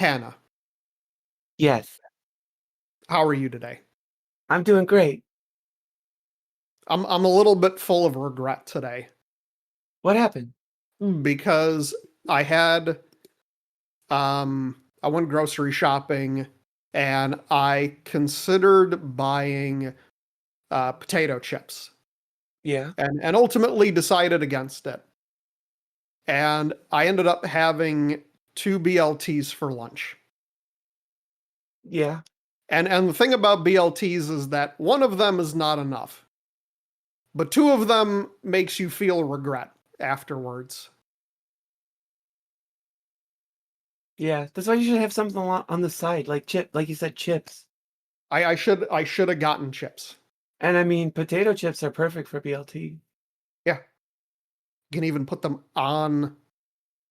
Hannah, Yes, how are you today? I'm doing great. I'm a little bit full of regret today What happened? because I had I went grocery shopping and I considered buying potato chips Yeah, and ultimately decided against it. And I ended up having two BLTs for lunch. yeah, And the thing about BLTs is that one of them is not enough, but two of them makes you feel regret afterwards. yeah. That's why you should have something on the side, like you said, chips. I should have gotten chips. And I mean, potato chips are perfect for BLT. Yeah, you can even put them on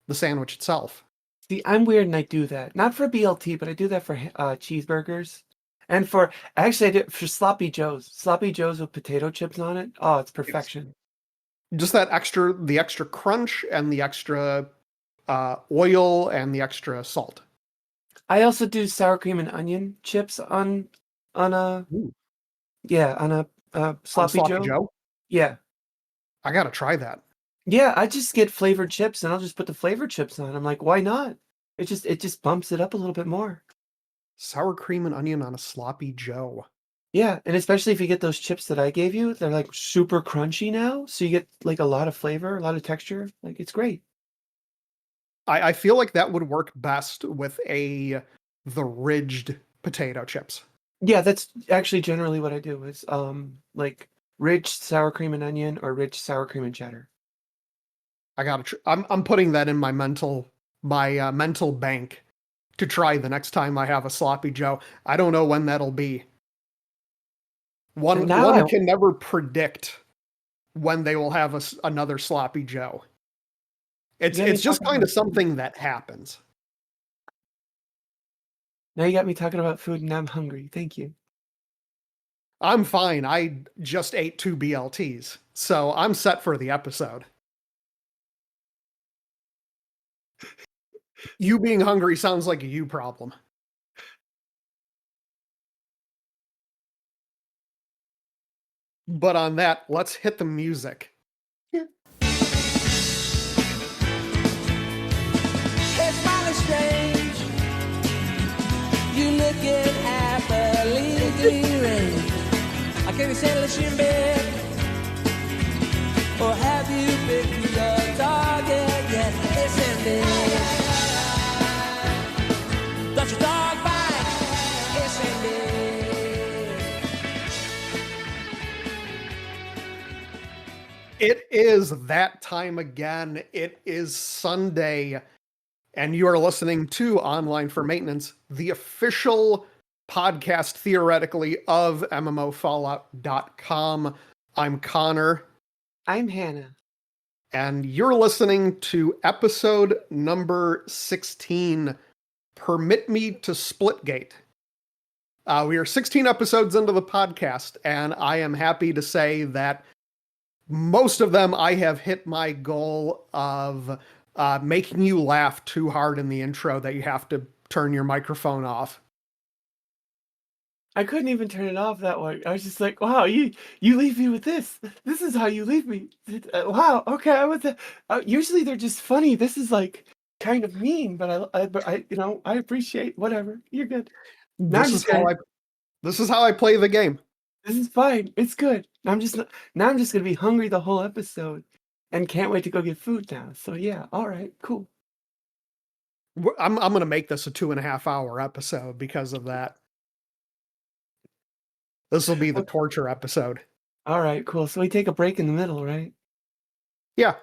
the sandwich itself. See, I'm weird and I do that. Not for BLT, but I do that for cheeseburgers. And actually, I do it for sloppy joes. Sloppy joes with potato chips on it. Oh, it's It's perfection. just the extra crunch and the extra oil and the extra salt. I also do sour cream and onion chips on a Ooh. yeah on a On sloppy sloppy joe. Joe. Yeah. I gotta try that. Yeah, I just get flavored chips and I'll just put the flavored chips on. I'm like, why not? It just bumps it up a little bit more. Sour cream and onion on a sloppy Joe. Yeah, and especially if you get those chips that I gave you, they're like super crunchy now, so you get like a lot of flavor, a lot of texture. Like it's great. I feel like that would work best with the ridged potato chips. Yeah, that's actually generally what I do is like rich sour cream and onion or rich sour cream and cheddar. I'm putting that in my mental bank to try the next time I have a sloppy Joe. I don't know when that'll be. And now One I can never predict when they will have another sloppy Joe. you It's got me it's just talking kind about of food. something that happens. Now you got me talking about food and I'm hungry. Thank you. I'm fine. I just ate two BLTs, so I'm set for the episode. You being hungry sounds like a you problem. But on that, let's hit the music. It's mighty strange. You looking happily deranged. I can't settle in bed. Or have you picked your target yet? It's ended. Got your dog bite. It's ended. It is that time again. It is Sunday, and you are listening to Online for Maintenance, the official podcast theoretically of MMOFallout.com. I'm Connor, I'm Hannah. and you're listening to episode number 16, Permit Me to Splitgate. We are 16 episodes into the podcast, and I am happy to say that most of them I have hit my goal of making you laugh too hard in the intro that you have to turn your microphone off. I couldn't even turn it off that way. I was just like, wow, you leave me with this. This is how you leave me. Wow, okay. Usually they're just funny. This is like kind of mean, but I appreciate whatever. You're good. Now I'm This is just gonna. this is how I play the game. This is fine. It's good. Now I'm just gonna be hungry the whole episode, and can't wait to go get food now. So yeah, all right, cool. I'm gonna make this a 2.5 hour episode because of that. This will be the Okay, torture episode. all right, cool. So we take a break in the middle, right? Yeah,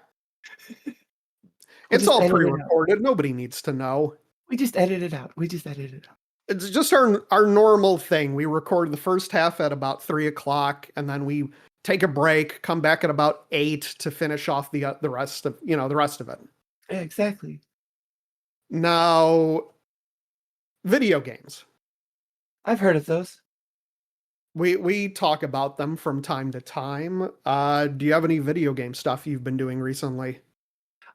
We'll it's just all edit it out. pre-recorded. Nobody needs to know. We just edit it out. We just edit it out. It's just our normal thing. We record the first half at about 3 o'clock, and then we take a break, come back at about 8 to finish off the rest of the rest of it. Yeah, exactly. Now, video games. I've heard of those. We talk about them from time to time. Do you have any video game stuff you've been doing recently?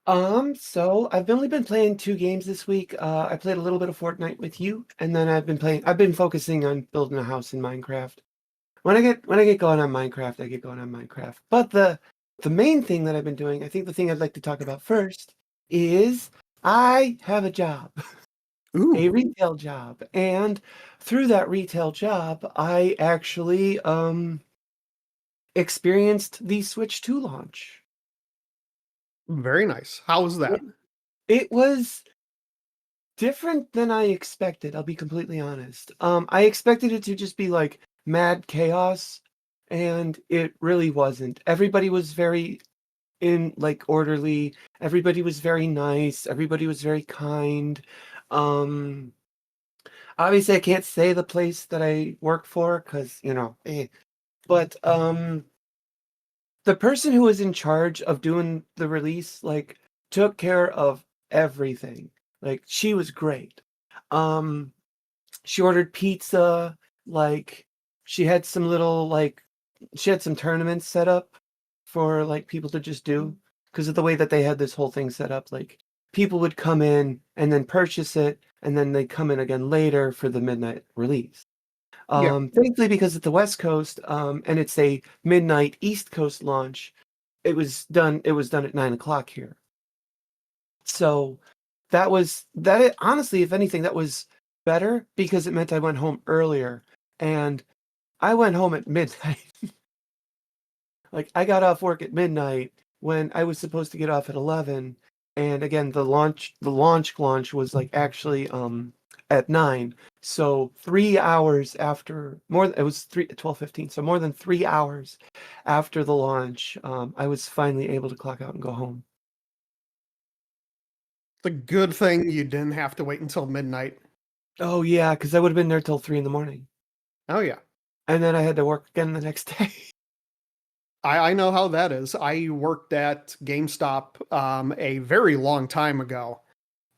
So I've only been playing 2 games this week. I played a little bit of Fortnite with you, and then I've been focusing on building a house in Minecraft. When I get going on Minecraft, I get going on Minecraft. But the main thing that I've been doing, I think the thing I'd like to talk about first is I have a job, a Ooh, retail job, and through that retail job, I actually experienced the Switch 2 launch. very nice. How was that? It was different than I expected, I'll be completely honest. I expected it to just be, like, mad chaos, and it really wasn't. Everybody was very orderly, everybody was very nice, everybody was very kind. Um, Obviously, I can't say the place that I work for because but, the person who was in charge of doing the release, like, took care of everything. Like, she was great. Um, she ordered pizza, like, she had some little, like she had some tournaments set up for, like, people to just do because of the way that they had this whole thing set up, like, people would come in and then purchase it, and then they'd come in again later for the midnight release. Yeah. Thankfully, because it's the West Coast, and it's a midnight East Coast launch, it was done at 9 o'clock here. So, honestly, if anything, that was better because it meant I went home earlier, and I went home at midnight. Like, I got off work at midnight when I was supposed to get off at 11, and again, the launch was, like, actually, at 9. So 3 hours after more it was 12:15, so more than 3 hours after the launch, I was finally able to clock out and go home. It's a good thing you didn't have to wait until midnight. Oh, yeah, because I would've been there till 3 in the morning, Oh, yeah. and then I had to work again the next day. I know how that is. I worked at GameStop a very long time ago,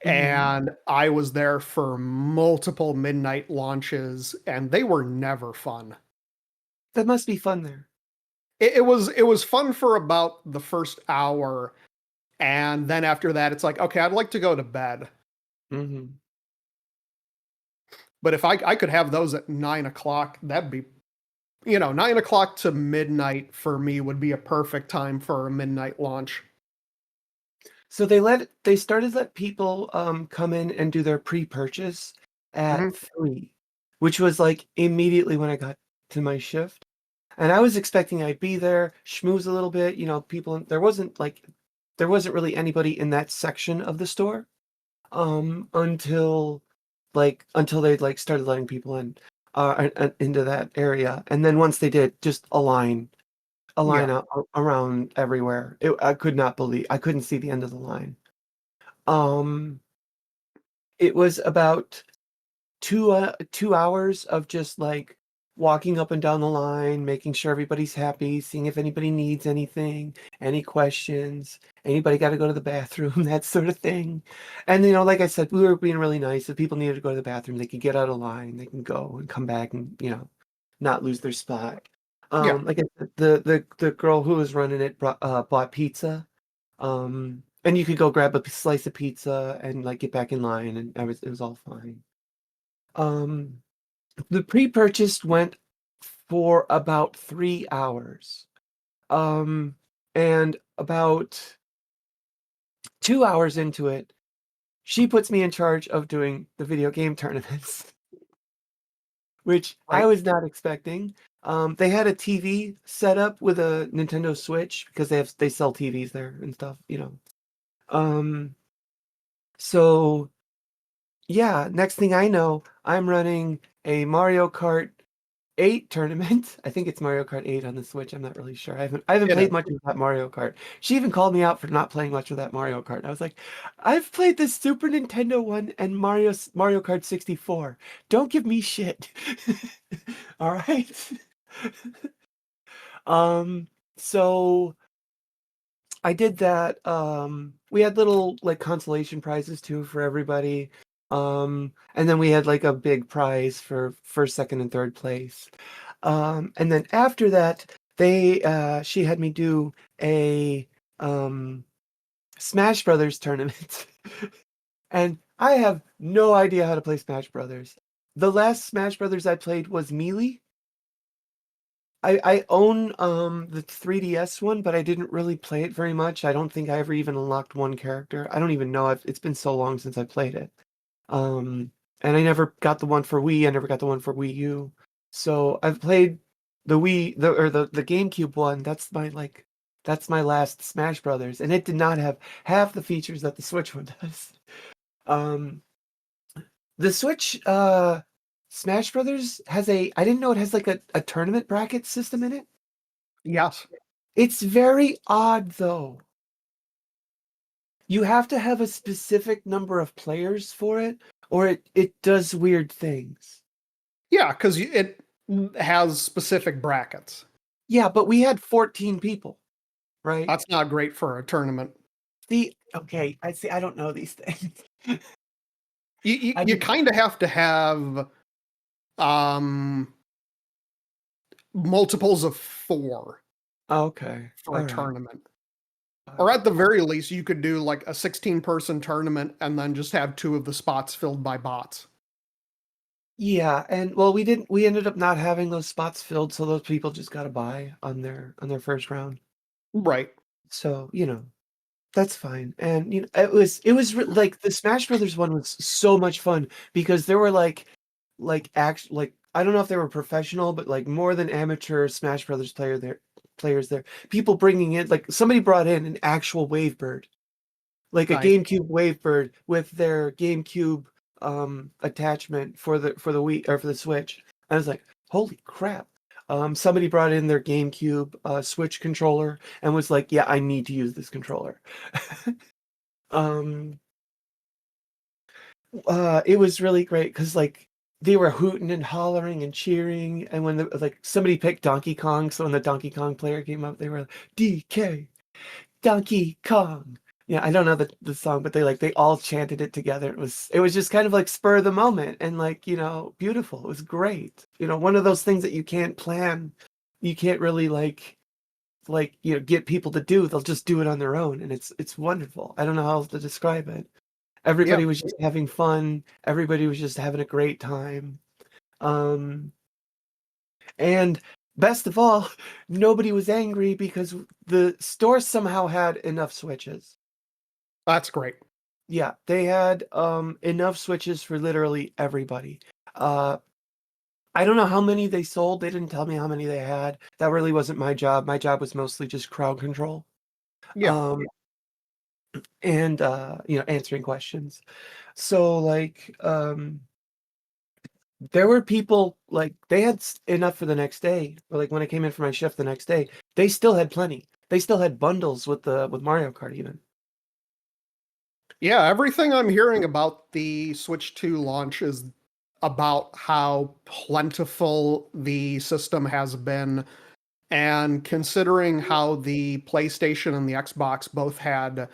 Mhm. and I was there for multiple midnight launches, and they were never fun. That must be fun there. It was fun for about the first hour, and then after that, it's like, okay, I'd like to go to bed. Mhm. But if I could have those at 9 o'clock, that'd be 9 o'clock to midnight for me would be a perfect time for a midnight launch. So they started let people, come in and do their pre-purchase at Hmm. 3, which was, like, immediately when I got to my shift, and I was expecting I'd be there, schmooze a little bit, people there wasn't really anybody in that section of the store, until they, like, started letting people in, into that area, and then once they did, just a Yeah. line around everywhere. I couldn't see the end of the line. Um, it was about 2 hours of just, like, walking up and down the line, making sure everybody's happy, seeing if anybody needs anything, any questions, anybody gotta go to the bathroom, that sort of thing. And, like I said, we were being really nice. If people needed to go to the bathroom, they could get out of line, they can go and come back and, not lose their spot. Yeah. Like I said, the girl who was running it bought pizza. And you could go grab a slice of pizza and, like, get back in line, and it was all fine. Um, the pre-purchase went for about 3 hours. Um, and about 2 hours into it, she puts me in charge of doing the video game tournaments, which I Right. was not expecting. They had a TV set up with a Nintendo Switch because they sell TVs there and stuff. Um, so yeah, next thing I know, I'm running a Mario Kart 8 tournament. I think it's Mario Kart 8 on the Switch, I'm not really sure. I haven't It played is. much of that Mario Kart. She even called me out for not playing much of that Mario Kart. I was like, "I've played the Super Nintendo one and Mario Kart 64. Don't give me shit." All right? Um, so I did that. We had little, like, consolation prizes too for everybody. And then we had, like, a big prize for first, second, and third place. And then after that, she had me do a um Smash Brothers tournament. And I have no idea how to play Smash Brothers. The last Smash Brothers I played was Melee. I own the 3DS one, but I didn't really play it very much. I don't think I ever even unlocked one character. I don't even know. It's been so long since I played it. And I never got the one for Wii. I never got the one for Wii U. So I've played the Wii, the GameCube one. That's my last Smash Brothers, and it did not have half the features that the Switch one does. Um, the Switch Smash Brothers has I didn't know it has like a tournament bracket system in it. Yes. It's very odd though. You have to have a specific number of players for it, or it does weird things. Yeah, because it has specific brackets. Yeah, but we had 14 people, right? That's not great for a tournament. Okay, I don't know these things. You kind of have to have multiples of 4 Okay. for a All right. tournament. Or at the very least, you could do like a 16-person tournament and then just have 2 of the spots filled by bots. Yeah, and well, we ended up not having those spots filled, so those people just got to buy on their first round. Right. So, that's fine. And like the Smash Brothers one was so much fun because there were like I don't know if they were professional, but like more than amateur Smash Brothers players there. People bringing in, like somebody brought in an actual Wavebird, like a Nice. GameCube Wavebird with their GameCube attachment for the Wii or for the Switch. I was like, holy crap. Somebody brought in their GameCube Switch controller and was like, yeah, I need to use this controller. It was really great because like they were hooting and hollering and cheering, and when somebody picked Donkey Kong, so when the Donkey Kong player came up, they were like, DK, Donkey Kong. Yeah, I don't know the song, but they all chanted it together. It was just kind of like spur of the moment and like, beautiful. It was great. One of those things that you can't plan. You can't really get people to do. They'll just do it on their own, and it's wonderful. I don't know how else to describe it. Everybody Yeah. was just having fun. Everybody was just having a great time. And best of all, nobody was angry because the store somehow had enough Switches. That's great. Yeah, they had enough Switches for literally everybody. I don't know how many they sold. They didn't tell me how many they had. That really wasn't my job. My job was mostly just crowd control. Yeah. And answering questions. So there were people like they had enough for the next day. Or like when I came in for my shift the next day, they still had plenty. They still had bundles with Mario Kart even. Yeah, everything I'm hearing about the Switch 2 launch is about how plentiful the system has been. And considering how the PlayStation and the Xbox both had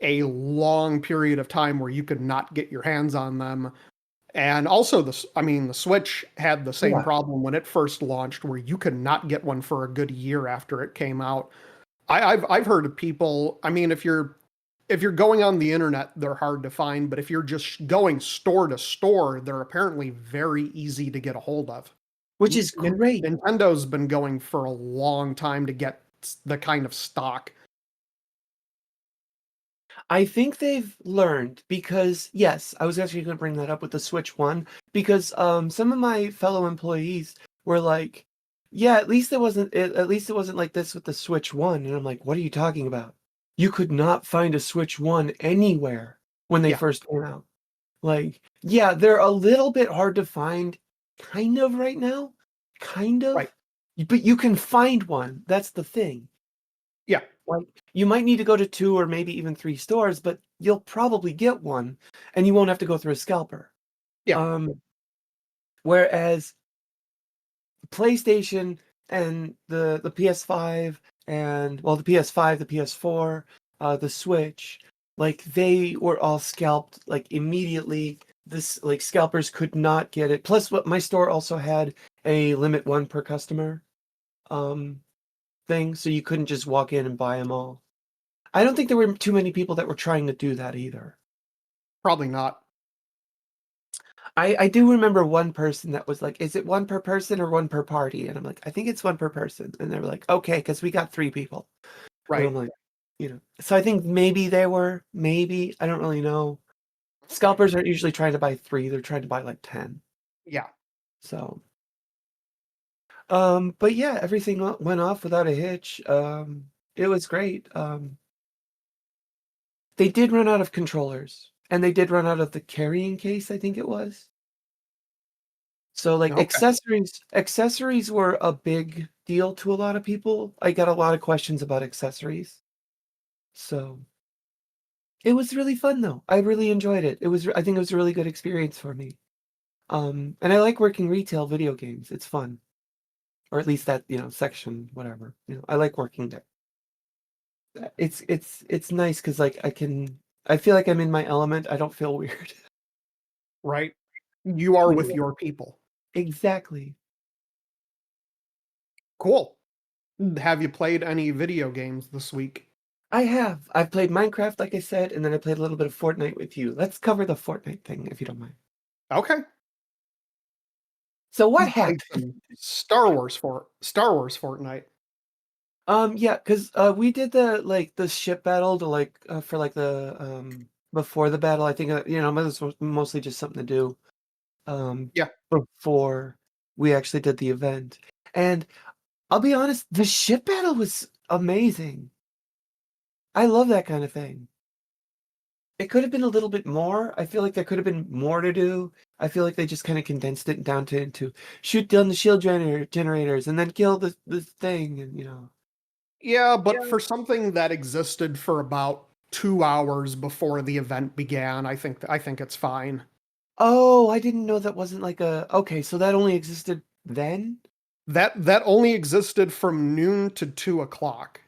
a long period of time where you could not get your hands on them. And also the Switch had the same Yeah. problem when it first launched where you could not get one for a good year after it came out. I've heard of people, if you're going on the internet, they're hard to find, but if you're just going store to store, they're apparently very easy to get a hold of. Which is great. Nintendo's been going for a long time to get the kind of stock. I think they've learned because, yes, I was actually going to bring that up with the Switch 1 because some of my fellow employees were like, yeah, at least it wasn't like this with the Switch 1. And I'm like, what are you talking about? You could not find a Switch 1 anywhere when they first came out. Like, yeah, they're a little bit hard to find kind of right now. Kind of. Right. But you can find one. That's the thing. Yeah. Like, you might need to go to 2 or maybe even 3 stores, but you'll probably get one, and you won't have to go through a scalper. Yeah. Whereas PlayStation and the PS5 and the PS5, the PS4, the Switch, like they were all scalped like immediately. This like scalpers could not get it. Plus, what my store also had a limit 1 per customer thing, so you couldn't just walk in and buy them all. I don't think there were too many people that were trying to do that either. Probably not. I do remember one person that was like, "Is it one per person or one per party?" And I'm like, "I think it's one per person." And they were like, "Okay, because we got 3 people." And Right. I'm like, so I think maybe they were, maybe, I don't really know. Scalpers aren't usually trying to buy 3, they're trying to buy like 10. Yeah. So, but yeah, everything went off without a hitch. It was great. They did run out of controllers, and they did run out of the carrying case, I think it was. So, like, Okay. accessories were a big deal to a lot of people. I got a lot of questions about accessories. So, it was really fun though. I really enjoyed it. I think it was a really good experience for me. And I like working retail video games. It's fun. Or at least that, section, whatever. I like working there. It's nice because like I feel like I'm in my element. I don't feel weird. Right. You are with Yeah. your people. Exactly. Cool. Have you played any video games this week? I have. I've played Minecraft, like I said, and then I played a little bit of Fortnite with you. Let's cover the Fortnite thing, if you don't mind. Okay. So what Played happened? some Star Wars Fortnite. Yeah, because we did the ship battle to for like the before the battle. I think this was mostly just something to do Yeah. before we actually did the event. And I'll be honest, the ship battle was amazing. I love that kind of thing. It could have been a little bit more. I feel like there could have been more to do. I feel like they just kind of condensed it down to shoot down the shield generators and then kill the thing and Yeah, Yeah. but for something that existed for about 2 hours before the event began, I think it's fine. Oh, I didn't know that wasn't like a okay, so that only existed then? That only existed from noon to 2 o'clock.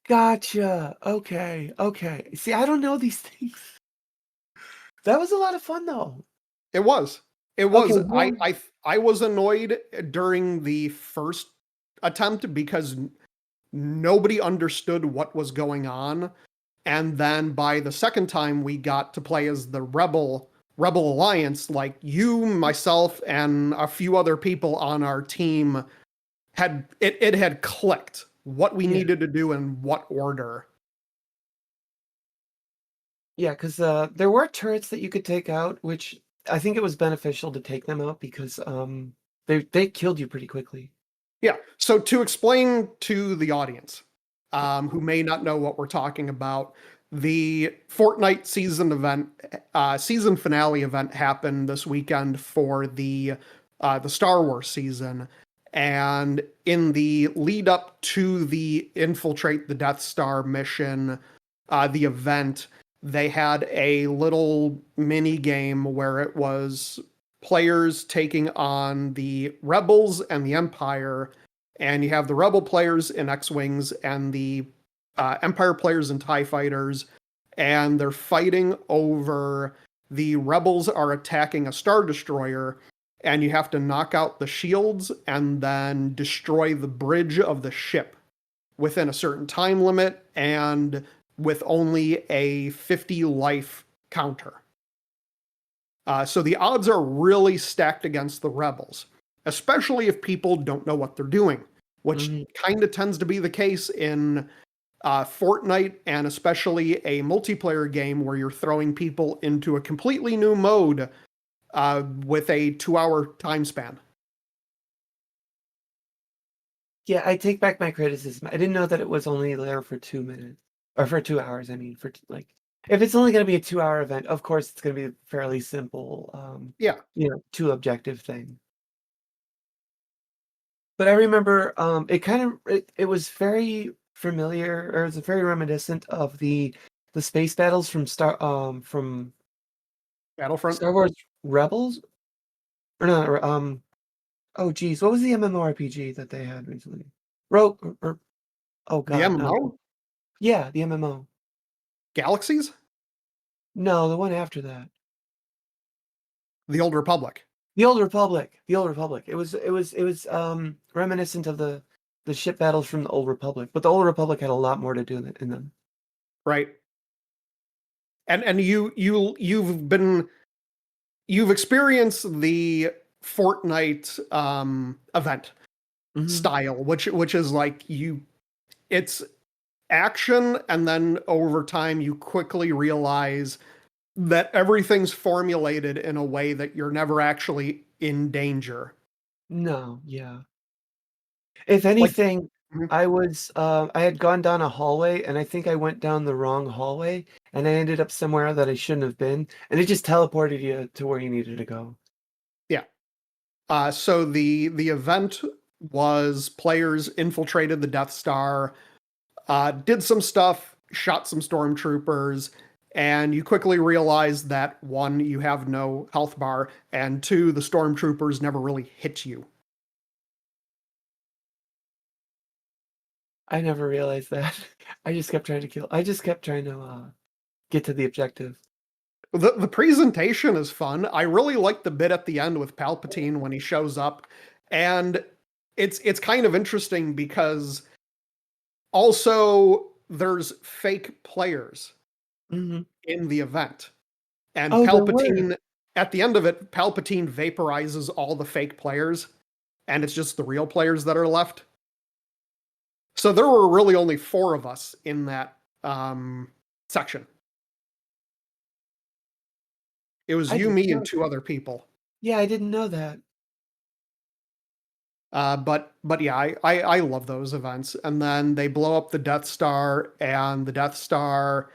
Gotcha. Okay, okay. See, I don't know these things. That was a lot of fun though. It was. It Okay, was. I was annoyed during the first attempt because nobody understood what was going on. And then by the second time we got to play as the Rebel Alliance, like you, myself, and a few other people on our team it had clicked what we yeah. needed to do in what order. Yeah, because there were turrets that you could take out, which I think it was beneficial to take them out because they killed you pretty quickly. Yeah. So to explain to the audience, who may not know what we're talking about, the Fortnite season finale event happened this weekend for the Star Wars season, and in the lead up to the infiltrate the Death Star mission, the event, they had a little mini game where it was players taking on the Rebels and the Empire, and you have the Rebel players in X-Wings and the Empire players in TIE Fighters, and they're fighting over the Rebels are attacking a Star Destroyer, and you have to knock out the shields and then destroy the bridge of the ship within a certain time limit and with only a 50 life counter. So the odds are really stacked against the Rebels, especially if people don't know what they're doing, which Mhm. kind of tends to be the case in Fortnite, and especially a multiplayer game where you're throwing people into a completely new mode with a 2 hour time span. Yeah, I take back my criticism. I didn't know that it was only there for 2 minutes or for 2 hours. I mean, like if it's only going to be a 2 hour event, of course it's going to be a fairly simple, Yeah. two objective thing. But I remember it kind of it was very familiar, or it was very reminiscent of the space battles from Battlefront. Star Wars Rebels, or no, oh geez, what was the MMORPG that they had recently? Rogue or oh The god, no, MMO? yeah, the MMO. Galaxies? No, the one after that. The Old Republic. The Old Republic. The Old Republic. It was reminiscent of the ship battles from the Old Republic, but the Old Republic had a lot more to do in them. right? And you've experienced the Fortnite event Mhm. style, which is like it's action, and then over time you quickly realize that everything's formulated in a way that you're never actually in danger. No, yeah. If Like, anything, mhm. I had gone down a hallway, and I think I went down the wrong hallway, and I ended up somewhere that I shouldn't have been, and it just teleported you to where you needed to go. Yeah. So the event was players infiltrated the Death Star, did some stuff, shot some stormtroopers, and you quickly realize that one, you have no health bar, and two, the stormtroopers never really hit you. I never realized that. I just kept trying to, get to the objective. The presentation is fun. I really like the bit at the end with Palpatine when he shows up, and it's kind of interesting because also there's fake players Mhm. in the event. And Oh, there were. Palpatine, at the end of it, Palpatine vaporizes all the fake players, and it's just the real players that are left. So there were really only 4 of us in that section. It was I you, didn't me, and know 2 that. other people. Yeah, I didn't know that. But yeah, I love those events. And then they blow up the Death Star, and the Death Star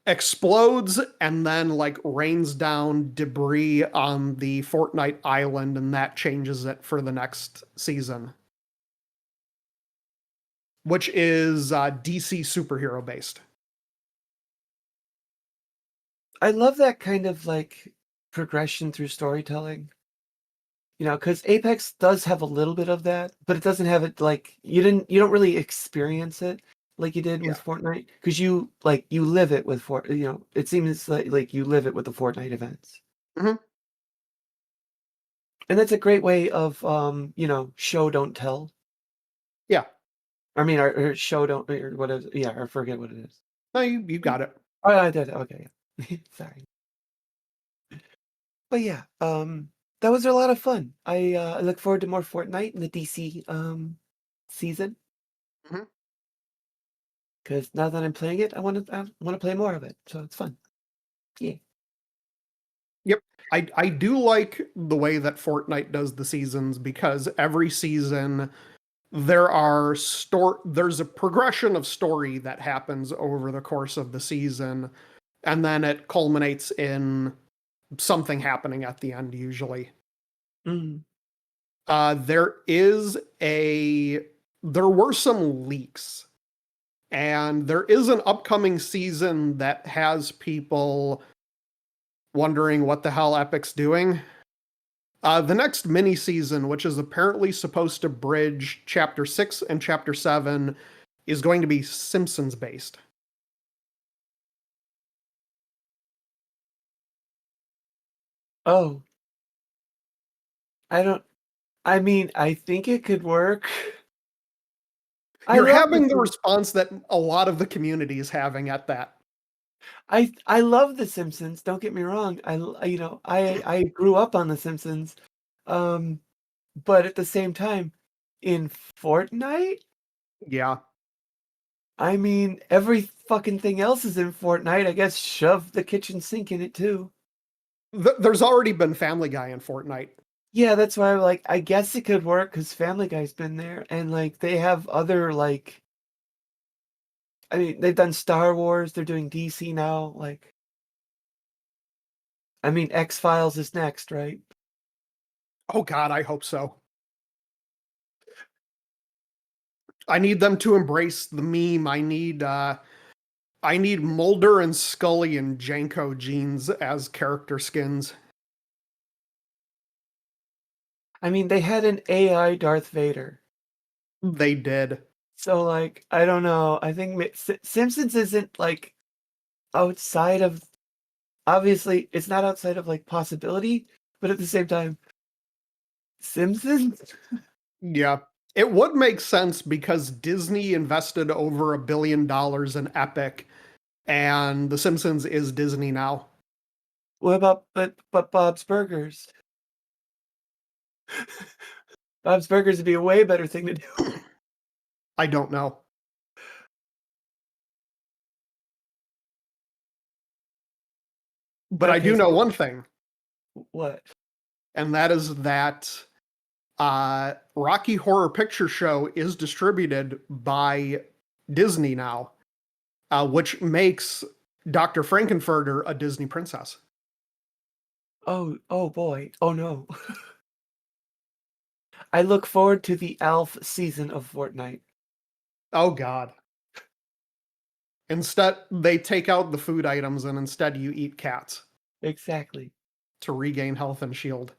explodes and then like rains down debris on the Fortnite island, and that changes it for the next season, which is DC superhero based. I love that kind of, like, progression through storytelling. You know, because Apex does have a little bit of that, but it doesn't have it like you don't really experience it like you did Yeah. with Fortnite, because you live it with it seems like you live it with the Fortnite events. Hmm. And that's a great way of, show don't tell. Yeah. I mean, or show don't or what is yeah, I forget what it is. No, you got it. Oh, I did, okay, yeah. Sorry. But yeah, that was a lot of fun. I look forward to more Fortnite in the DC, season. Hmm. 'Cause now that I'm playing it, I wanna play more of it, so it's fun. Yeah. Yep. I do like the way that Fortnite does the seasons, because every season there's a progression of story that happens over the course of the season, and then it culminates in something happening at the end usually. Mhm. There is a there were some leaks, and there is an upcoming season that has people wondering what the hell Epic's doing. The next mini season, which is apparently supposed to bridge Chapter 6 and Chapter 7, is going to be Simpsons based. Oh, I don't I mean, I think it could work. I You're love the having the Sim response that a lot of the community is having at that. I love The Simpsons, don't get me wrong. I grew up on The Simpsons, um, but at the same time, in Fortnite, Yeah. I mean, every fucking thing else is in Fortnite, I guess shove the kitchen sink in it too. There's already been Family Guy in Fortnite. Yeah, that's why I'm like, I guess it could work because Family Guy's been there, and, like, they have other, like I mean, they've done Star Wars, they're doing DC now, like I mean, X-Files is next, right? Oh God, I hope so. I need them to embrace the meme. I need Mulder and Scully and Janko jeans as character skins. I mean, they had an AI Darth Vader. They did. So, like, I don't know, I think Simpsons isn't, like, outside of obviously, it's not outside of, like, possibility, but at the same time, Simpsons? Yeah. It would make sense because Disney invested over $1 billion in Epic, and The Simpsons is Disney now. What about but Bob's Burgers? Bob's Burgers would be a way better thing to do. I don't know. But I Okay, do know so one thing, what? and that is that Rocky Horror Picture Show is distributed by Disney now, which makes Dr. Frankenfurter a Disney princess. Oh boy. Oh no. I look forward to the Alf season of Fortnite. Oh, God. Instead, they take out the food items and instead you eat cats Exactly. to regain health and shield.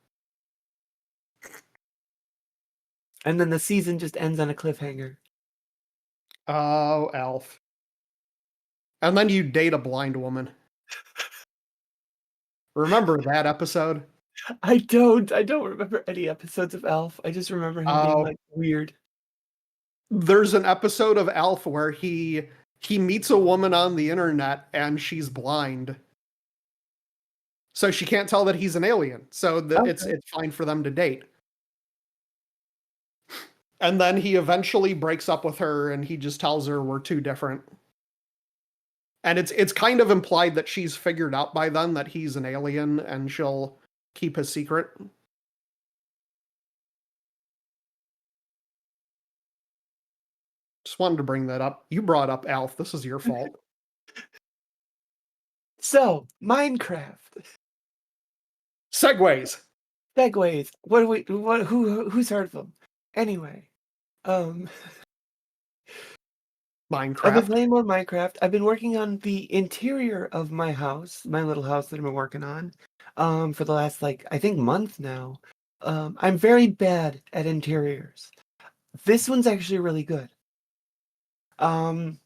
And then the season just ends on a cliffhanger. Oh, Elf. And then you date a blind woman. Remember that episode? I don't remember any episodes of Alf. I just remember him being Oh, like weird. there's an episode of Alf where he meets a woman on the internet and she's blind. So she can't tell that he's an alien. So it's Okay. fine for them to date. And then he eventually breaks up with her and he just tells her we're too different. And it's kind of implied that she's figured out by then that he's an alien and she'll keep his secret. Just wanted to bring that up. You brought up Alf. This is your fault. So, Minecraft. Segways. Segways. Who's heard of them? Anyway. I've been Minecraft. playing more Minecraft. I've been working on the interior of my house, my little house that I've been working on, for the last, like, I think month now. I'm very bad at interiors. This one's actually really good. As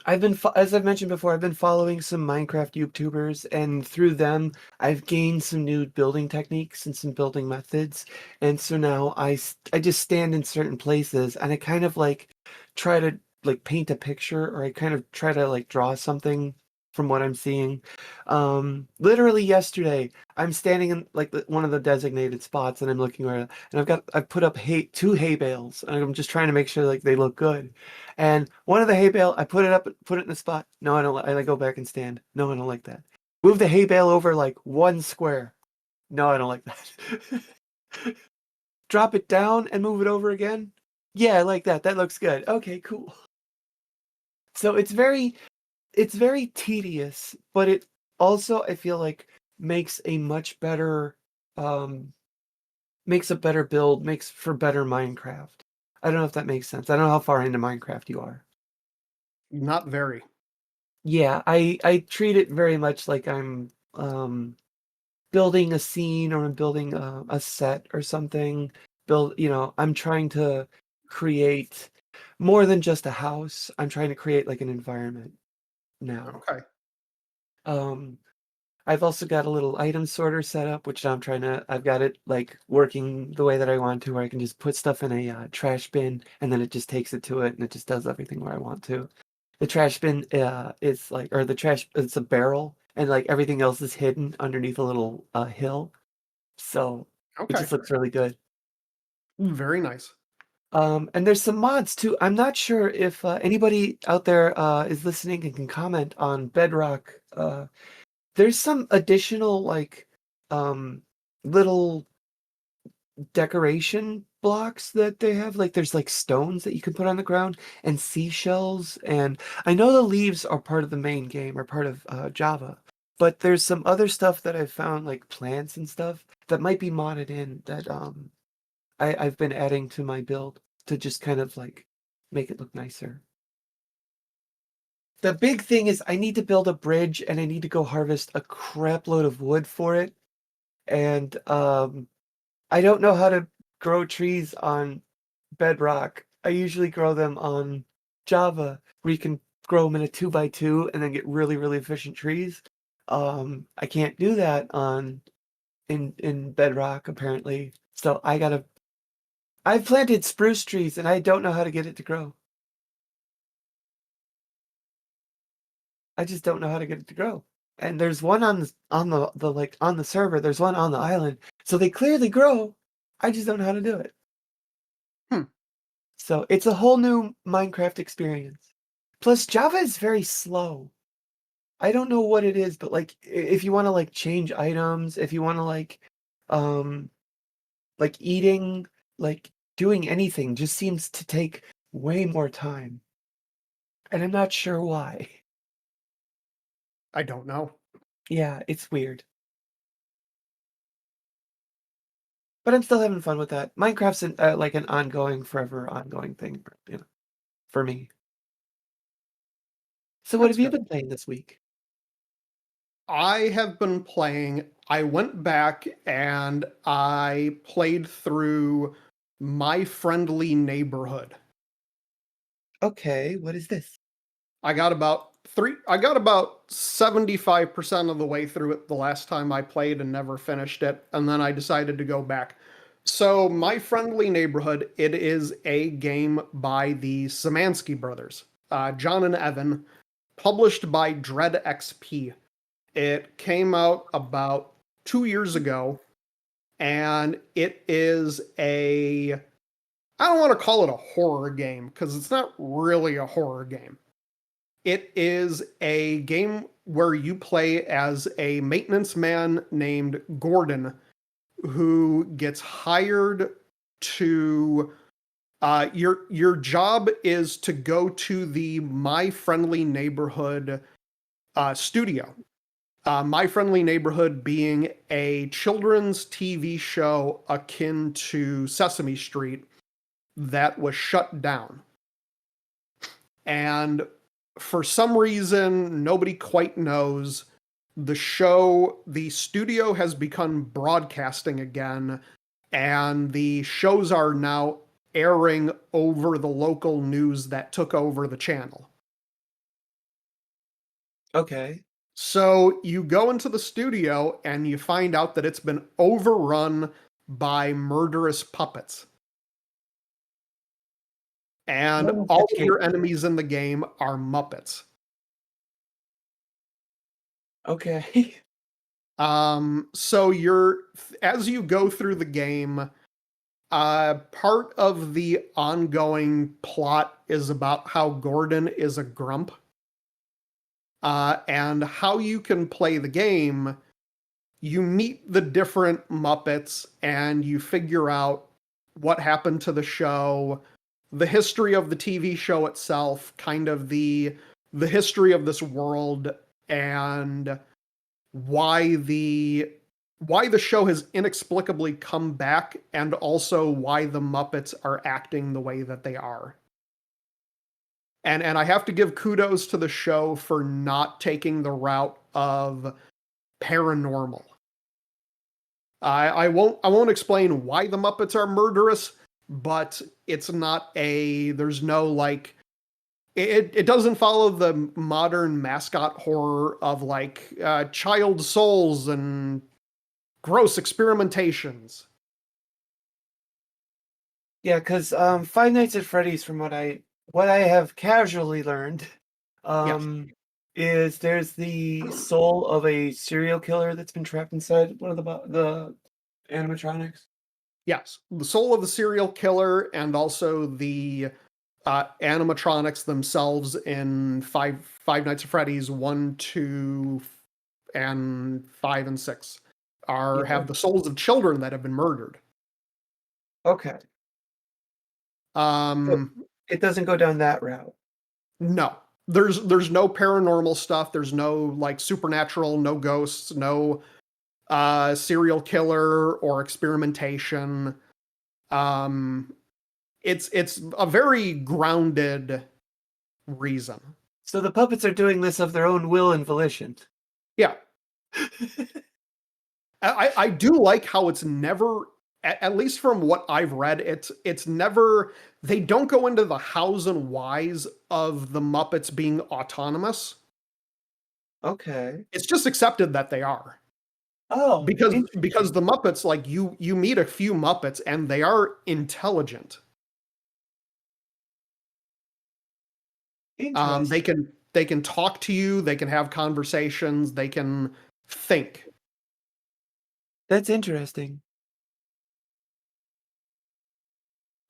I've mentioned before, I've been following some Minecraft YouTubers, and through them, I've gained some new building techniques and some building methods. And so now I just stand in certain places, and I kind of like try to like paint a picture, or I kind of try to like draw something from what I'm seeing. Literally yesterday, I'm standing in like one of the designated spots, and I'm looking around, and I've put up two hay bales, and I'm just trying to make sure like they look good. And one of the hay bale, I put it in the spot. No, I don't. I go back and stand. No, I don't like that. Move the hay bale over like one square. No, I don't like that. Drop it down and move it over again. Yeah, I like that. That looks good. Okay, cool. So it's very tedious, but it also, I feel like, makes a much better makes a better build, makes for better Minecraft. I don't know if that makes sense. I don't know how far into Minecraft you are. Not very. Yeah, I treat it very much like I'm building a scene, or I'm building a set or something. I'm trying to create more than just a house. I'm trying to create like an environment now. Okay. Um, I've also got a little item sorter set up, which I've got it like working the way that I want to, where I can just put stuff in a trash bin, and then it just takes it to it, and it just does everything where I want to. The trash bin is like, or the trash, it's a barrel, and like everything else is hidden underneath a little hill. So it Okay. just looks really good. Very nice. And there's some mods too. I'm not sure if anybody out there is listening and can comment on Bedrock. There's some additional like little decoration blocks that they have. Like there's like stones that you can put on the ground, and seashells, and I know the leaves are part of the main game, or part of Java, but there's some other stuff that I've found, like plants and stuff that might be modded in, that I've been adding to my build to just kind of like make it look nicer. The big thing is I need to build a bridge, and I need to go harvest a crap load of wood for it. And I don't know how to grow trees on Bedrock. I usually grow them on Java, where you can grow them in a 2x2 and then get really, really efficient trees. I can't do that in Bedrock, apparently. So I've planted spruce trees, and I don't know how to get it to grow. I just don't know how to get it to grow. And there's one on the like on the server, there's one on the island. So they clearly grow. I just don't know how to do it. Hmm. So it's a whole new Minecraft experience. Plus Java is very slow. I don't know what it is, but like if you want to like change items, if you want to like eating, like doing anything just seems to take way more time. And I'm not sure why. I don't know. Yeah, it's weird. But I'm still having fun with that. Minecraft's like an ongoing, forever ongoing thing, for me. So what That's have you good. been playing this week? I have been playing. I went back and I played through My Friendly Neighborhood. Okay, what is this? I got about 75% of the way through it the last time I played and never finished it, and then I decided to go back. So, My Friendly Neighborhood, it is a game by the Szymanski brothers, John and Evan, published by Dread XP. It came out about 2 years ago, and it is I don't want to call it a horror game because it's not really a horror game. It is a game where you play as a maintenance man named Gordon who gets hired to your job is to go to the My Friendly Neighborhood studio. My Friendly Neighborhood being a children's TV show akin to Sesame Street that was shut down. And for some reason, nobody quite knows, the studio has begun broadcasting again, and the shows are now airing over the local news that took over the channel. Okay. So you go into the studio and you find out that it's been overrun by murderous puppets. And Oh, all that's of your game. enemies in the game are Muppets. Okay. So as you go through the game, part of the ongoing plot is about how Gordon is a grump. And how you can play the game, you meet the different Muppets and you figure out what happened to the show, the history of the TV show itself, kind of the history of this world, and why the show has inexplicably come back, and also why the Muppets are acting the way that they are. And I have to give kudos to the show for not taking the route of paranormal. I won't explain why the Muppets are murderous, but there's no like it doesn't follow the modern mascot horror of like child souls and gross experimentations. Yeah, because Five Nights at Freddy's, from what I have casually learned, Yes. is there's the soul of a serial killer that's been trapped inside one of the animatronics. Yes, the soul of the serial killer, and also the animatronics themselves in Five Nights at Freddy's 1, 2, and 5 and 6 Yeah. have the souls of children that have been murdered. Okay. So Um, it doesn't go down that route. no, there's no paranormal stuff. There's no like supernatural, no ghosts, no serial killer or experimentation. Um, it's a very grounded reason. So the puppets are doing this of their own will and volition. Yeah, I do like how it's never, at least from what I've read, it's never, they don't go into the hows and whys of the Muppets being autonomous. Okay. It's just accepted that they are. Oh, Because the Muppets, like you meet a few Muppets and they are intelligent. interesting. talk to you, they can have conversations, they can think. That's interesting.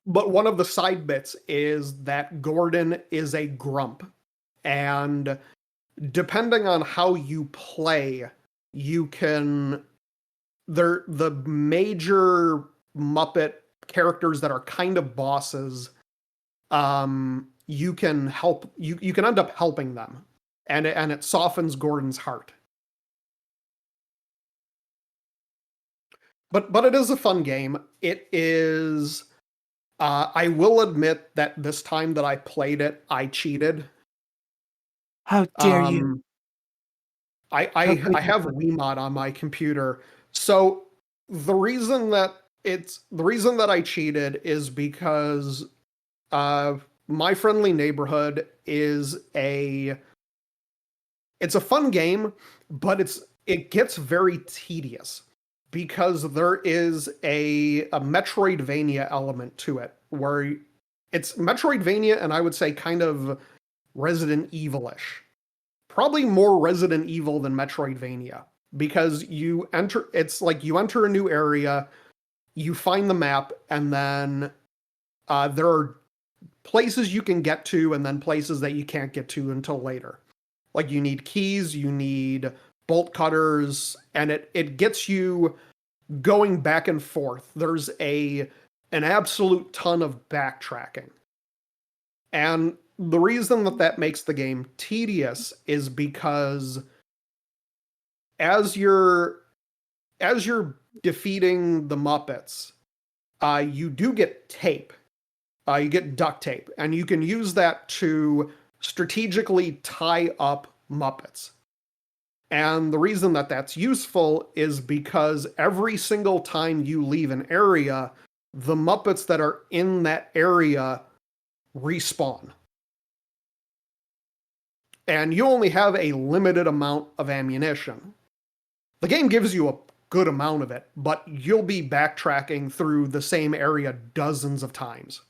But one of the side bits is that Gordon is a grump. And depending on how you play, you can the major Muppet characters that are kind of bosses, you can help you can end up helping them. And it softens Gordon's heart. But it is a fun game. It is I will admit that this time that I played it, I cheated. How dare you? I How could I you? have Wiimote on my computer. So the reason that I cheated is because My Friendly Neighborhood is it's a fun game, but it gets very tedious because there is a Metroidvania element to it where it's Metroidvania and I would say kind of Resident Evil-ish. Probably more Resident Evil than Metroidvania because it's like you enter a new area, you find the map, and then there are places you can get to and then places that you can't get to until later. Like you need keys, you need bolt cutters, and it gets you going back and forth. There's an absolute ton of backtracking. And the reason that makes the game tedious is because as you're defeating the Muppets, you do get tape. You get duct tape, and you can use that to strategically tie up Muppets. And the reason that that's useful is because every single time you leave an area, the Muppets that are in that area respawn. And you only have a limited amount of ammunition. The game gives you a good amount of it, but you'll be backtracking through the same area dozens of times.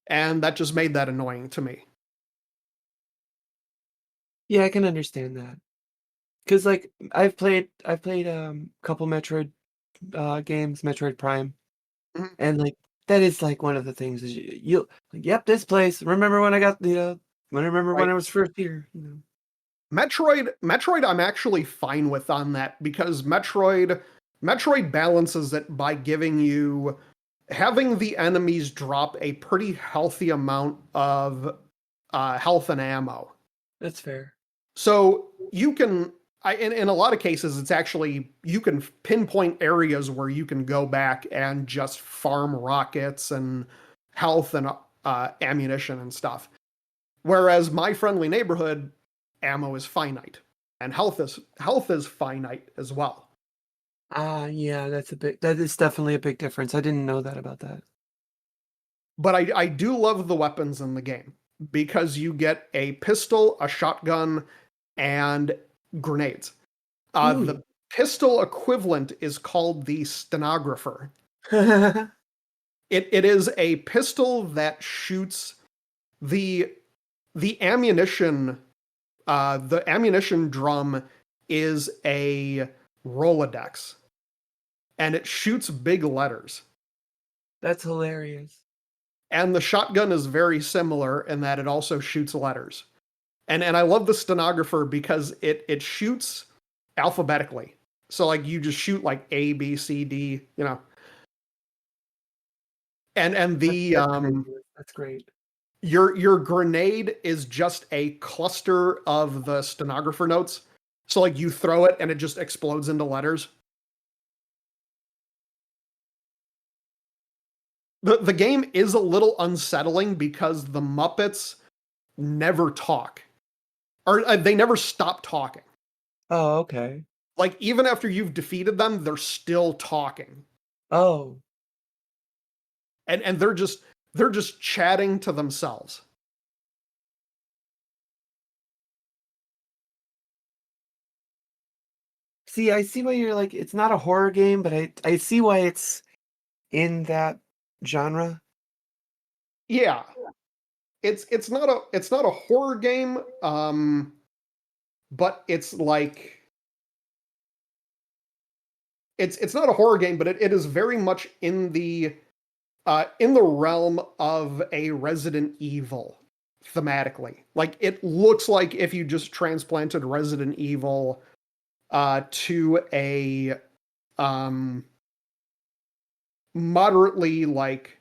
And that just made that annoying to me. Yeah, I can understand that. Cause like I've played couple Metroid games, Metroid Prime, Mhm. and like that is like one of the things is you like, yep, this place. Remember when I got when Right. I was first here, you know. Metroid I'm actually fine with on that because Metroid balances it by having the enemies drop a pretty healthy amount of health and ammo. That's fair. So you can in a lot of cases it's actually you can pinpoint areas where you can go back and just farm rockets and health and ammunition and stuff. Whereas My Friendly Neighborhood ammo is finite and health is finite as well. Yeah, that is definitely a big difference. I didn't know that about that. But I do love the weapons in the game because you get a pistol, a shotgun, and grenades. Ooh. The pistol equivalent is called the stenographer. It is a pistol that shoots the ammunition. The ammunition drum is a Rolodex, and it shoots big letters. That's hilarious. And the shotgun is very similar in that it also shoots letters. And I love the stenographer because it shoots alphabetically. So like you just shoot like A, B, C, D, you know. And the That's great. your grenade is just a cluster of the stenographer notes. So like you throw it and it just explodes into letters. The game is a little unsettling because the Muppets never talk. Or they never stop talking. Oh, okay. Like even after you've defeated them, they're still talking. Oh. And they're just chatting to themselves. See, I see why you're like it's not a horror game, but I see why it's in that genre. Yeah. it's not a horror game, but it's like it's not a horror game, but it is very much in the realm of a Resident Evil thematically. Like it looks like if you just transplanted Resident Evil to a moderately, like,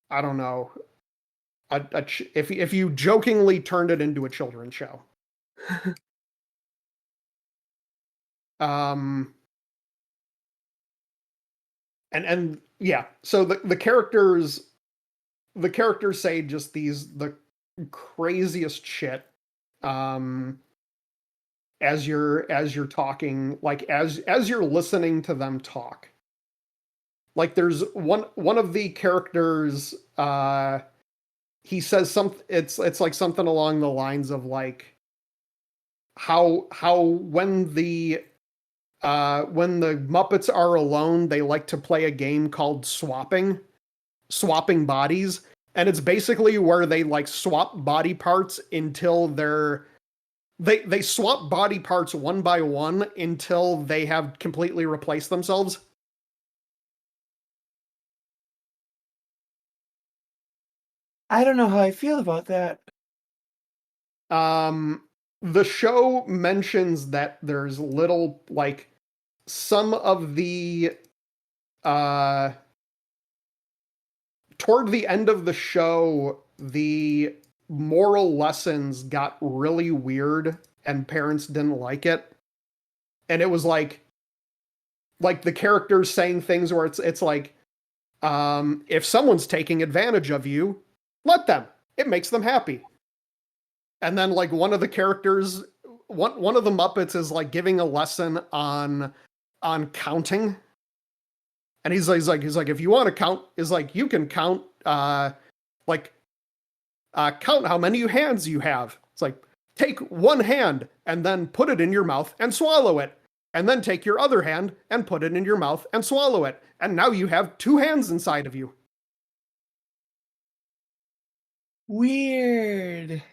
I don't know, if you jokingly turned it into a children's show. Um, and yeah, so the characters say just the craziest shit as you're talking, like as you're listening to them talk. Like there's one of the characters, he says something, it's like something along the lines of like how when the Muppets are alone, they like to play a game called swapping bodies, and it's basically where they like swap body parts until they swap body parts one by one until they have completely replaced themselves. I don't know how I feel about that. The show mentions that there's little, like, some of the toward the end of the show, the moral lessons got really weird and parents didn't like it. And it was like the characters saying things where it's like, if someone's taking advantage of you, let them. It makes them happy. And then like one of the characters, one of the Muppets is like giving a lesson on counting. And he's like, if you want to count, is like, you can count, count how many hands you have. It's like, take one hand and then put it in your mouth and swallow it. And then take your other hand and put it in your mouth and swallow it. And now you have two hands inside of you. Weird.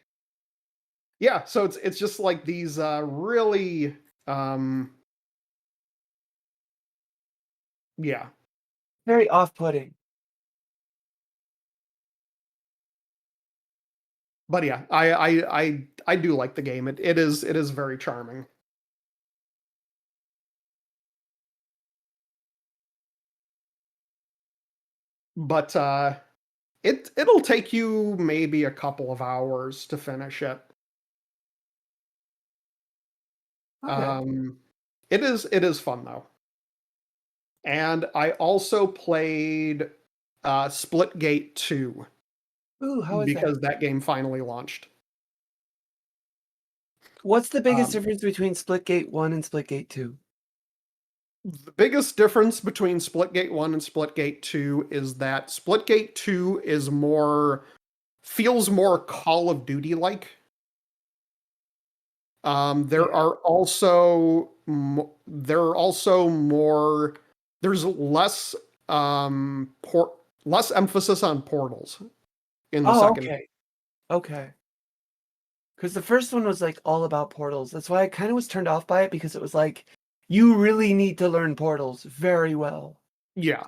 Yeah, so it's just like these really yeah. Very off-putting. But yeah, I do like the game. It is very charming. But it'll take you maybe a couple of hours to finish it. Okay. It is fun though. And I also played Splitgate 2 Ooh, how is that? because that game finally launched. What's the biggest Um, difference between Splitgate 1 and Splitgate 2? The biggest difference between Splitgate 1 and Splitgate 2 is that Splitgate 2 feels more Call of Duty like. There Yeah. are also more. There's less less emphasis on portals in the Oh, second. okay. Okay. Because the first one was like all about portals. That's why I kind of was turned off by it, because it was like, you really need to learn portals very well. Yeah,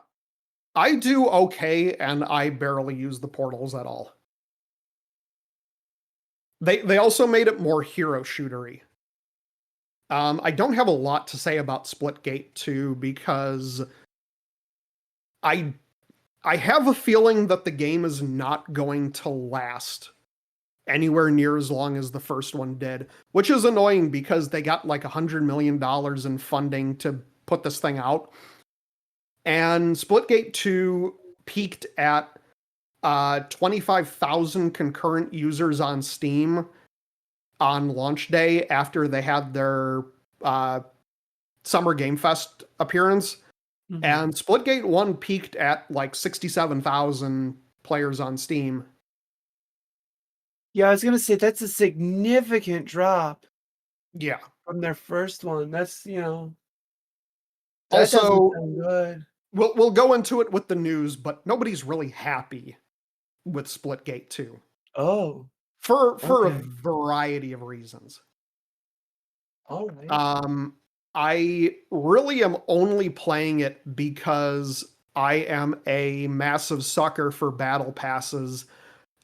I do okay, and I barely use the portals at all. They also made it more hero shootery. I don't have a lot to say about Splitgate 2 because I have a feeling that the game is not going to last anywhere near as long as the first one did, which is annoying because they got like $100 million in funding to put this thing out. And Splitgate 2 peaked at 25,000 concurrent users on Steam on launch day after they had their Summer Game Fest appearance. Mhm. And Splitgate 1 peaked at like 67,000 players on Steam. Yeah, I was gonna say that's a significant drop Yeah. from their first one. That's, that Also, doesn't sound good. we'll go into it with the news, but nobody's really happy with Splitgate 2 Oh, for a okay. variety of reasons. All right. I really am only playing it because I am a massive sucker for battle passes.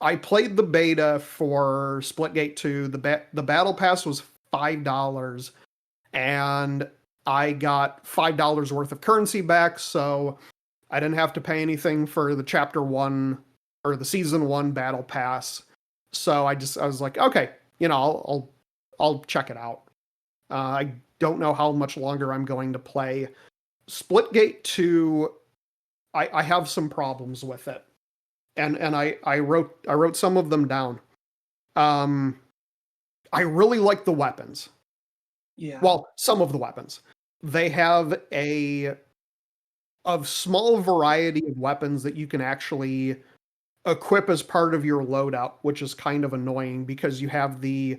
I played the beta for Splitgate 2. The battle pass was $5 and I got $5 worth of currency back, so I didn't have to pay anything for the chapter 1 or the season 1 battle pass. So I was like, okay, I'll check it out. I don't know how much longer I'm going to play. Splitgate 2, I have some problems with it. And I wrote some of them down. I really like the weapons. Yeah. Well, some of the weapons. They have a small variety of weapons that you can actually equip as part of your loadout, which is kind of annoying because you have an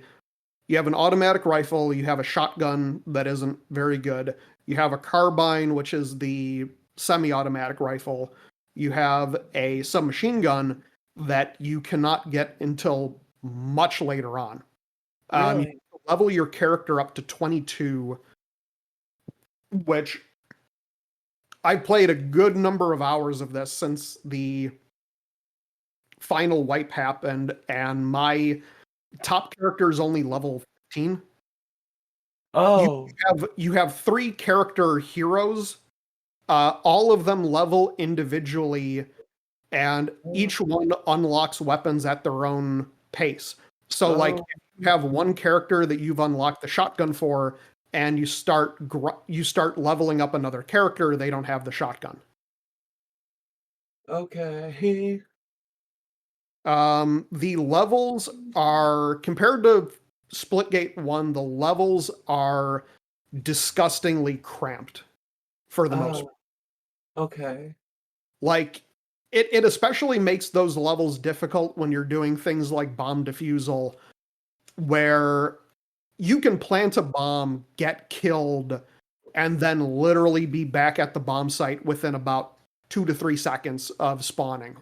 automatic rifle, you have a shotgun that isn't very good, you have a carbine, which is the semi-automatic rifle, you have a submachine gun that you cannot get until much later on. You Really? level your character up to 22, which I've played a good number of hours of this since the final wipe happened, and my top character is only level 15. You Oh. you have 3 character heroes, all of them level individually, and each one unlocks weapons at their own pace. So, like, Oh. if you have one character that you've unlocked the shotgun for, and you start leveling up another character, they don't have the shotgun. Okay. The levels are, compared to Splitgate 1, the levels are disgustingly cramped for the most part. Oh, okay. Like, it especially makes those levels difficult when you're doing things like bomb defusal, where you can plant a bomb, get killed, and then literally be back at the bomb site within about 2 to 3 seconds of spawning.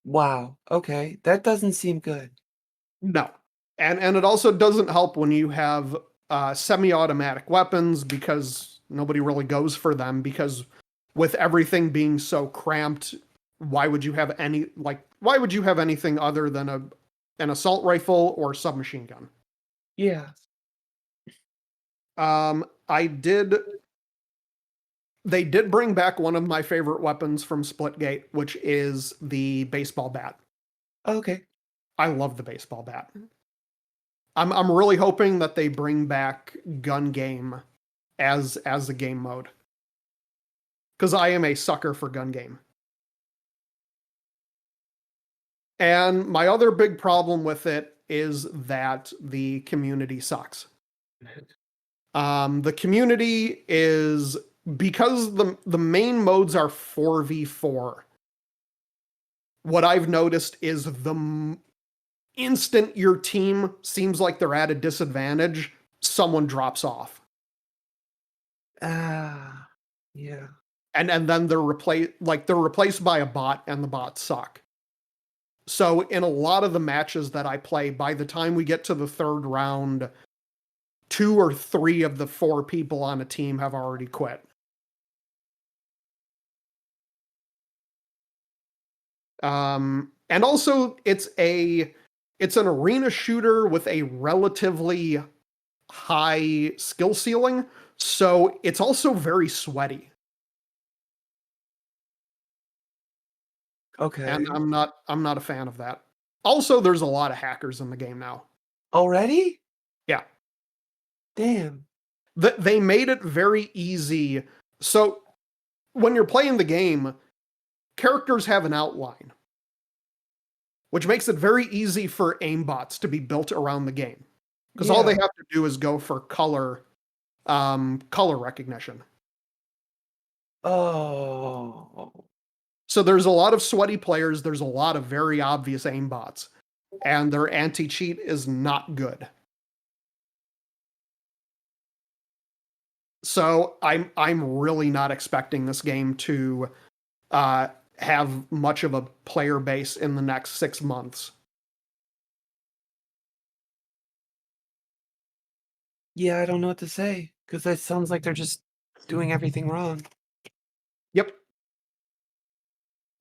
Wow. Okay. That doesn't seem good. No. And it also doesn't help when you have semi-automatic weapons, because nobody really goes for them, because with everything being so cramped, why would you have anything other than an assault rifle or submachine gun? Yeah. I did They did bring back one of my favorite weapons from Splitgate, which is the baseball bat. Okay. I love the baseball bat. I'm really hoping that they bring back gun game as a game mode, because I am a sucker for gun game. And my other big problem with it is that the community sucks. The community is, because the main modes are 4v4. What I've noticed is the instant your team seems like they're at a disadvantage, someone drops off. Ah. Yeah. And then they're replaced by a bot, and the bots suck. So in a lot of the matches that I play, by the time we get to the third round, 2 or 3 of the 4 people on a team have already quit. And also it's an arena shooter with a relatively high skill ceiling, so it's also very sweaty. Okay. And I'm not a fan of that. Also, there's a lot of hackers in the game now. Already? Yeah. Damn. They made it very easy. So when you're playing the game, characters have an outline, which makes it very easy for aimbots to be built around the game, because all they have to do is go for color recognition. Oh. So there's a lot of sweaty players, there's a lot of very obvious aimbots, and their anti-cheat is not good. So I'm really not expecting this game to have much of a player base in the next 6 months. Yeah, I don't know what to say because that sounds like they're just doing everything wrong. Yep.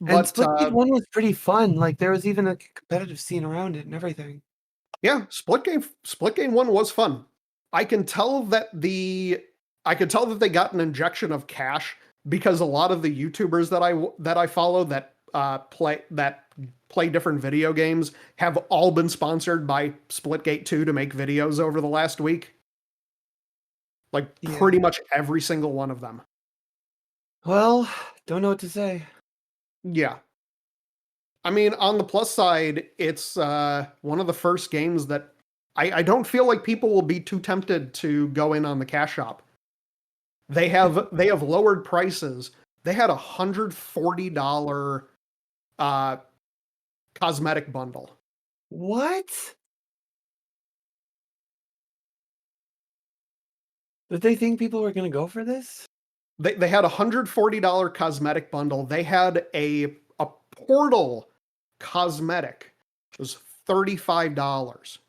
And But Splitgate 1 was pretty fun. Like there was even a competitive scene around it and everything. yeah, Splitgate 1 was fun. I can tell that they got an injection of cash because a lot of the YouTubers that I follow that play different video games have all been sponsored by Splitgate 2 to make videos over the last week. Like Yeah. pretty much every single one of them. Well, don't know what to say. Yeah. I mean, on the plus side, it's one of the first games that I don't feel like people will be too tempted to go in on the cash shop. They have lowered prices. They had $140 cosmetic bundle. What? Did they think people were gonna go for this? They had $140 cosmetic bundle. They had a Portal cosmetic. It was $35.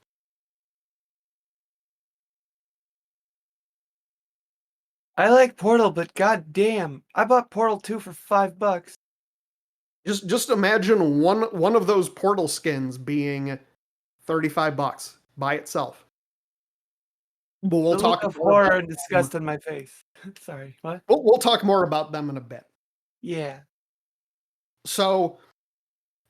I like Portal, but god damn, I bought Portal 2 for $5. Just imagine one of those Portal skins being $35 by itself. But we'll The look talk of more horror about and disgust on my face. Sorry, what? we'll talk more about them in a bit. Yeah. So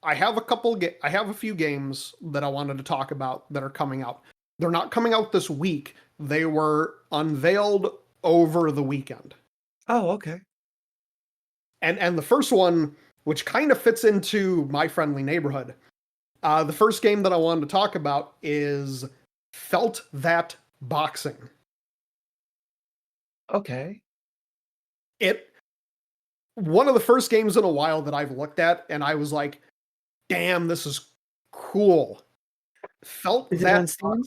I have a few games that I wanted to talk about that are coming out. They're not coming out this week. They were unveiled over the weekend. Oh, okay. And the first one, which kind of fits into my friendly neighborhood, the first game that I wanted to talk about is Felt That Boxing. Okay. One of the first games in a while that I've looked at, and I was like, damn, this is cool. Felt Is it That on Steam?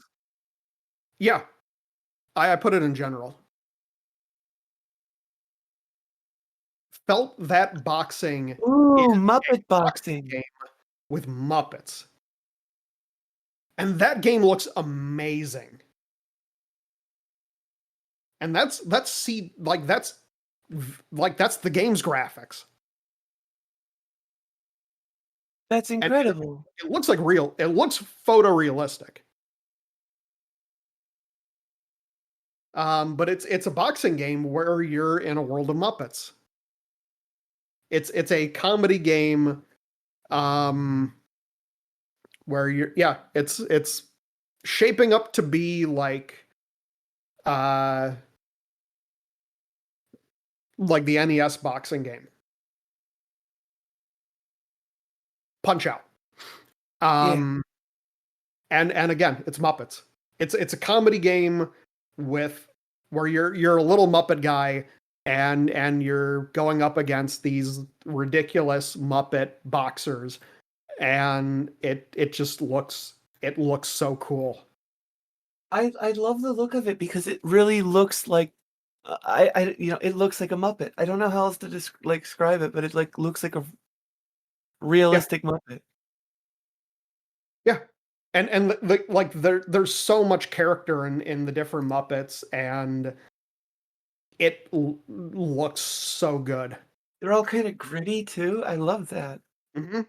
Yeah. I put it in general. Felt That Boxing Ooh, is Muppet a boxing boxing. game with Muppets. And that game looks amazing. And that's the game's graphics. That's And incredible. it looks like real. It looks photorealistic. But it's a boxing game where you're in a world of Muppets. It's a comedy game, where it's shaping up to be uh like the NES boxing game, Punch Out. Yeah. And again, it's Muppets. It's a comedy game with where you're a little Muppet guy and you're going up against these ridiculous Muppet boxers, and it just looks so cool. I love the look of it because it really looks like it looks like a Muppet. I don't know how else to describe it, but it like looks like a Yeah, realistic Muppet. yeah. And there's so much character in the different Muppets, and looks so good. They're all kind of gritty too. I love that. Hmm.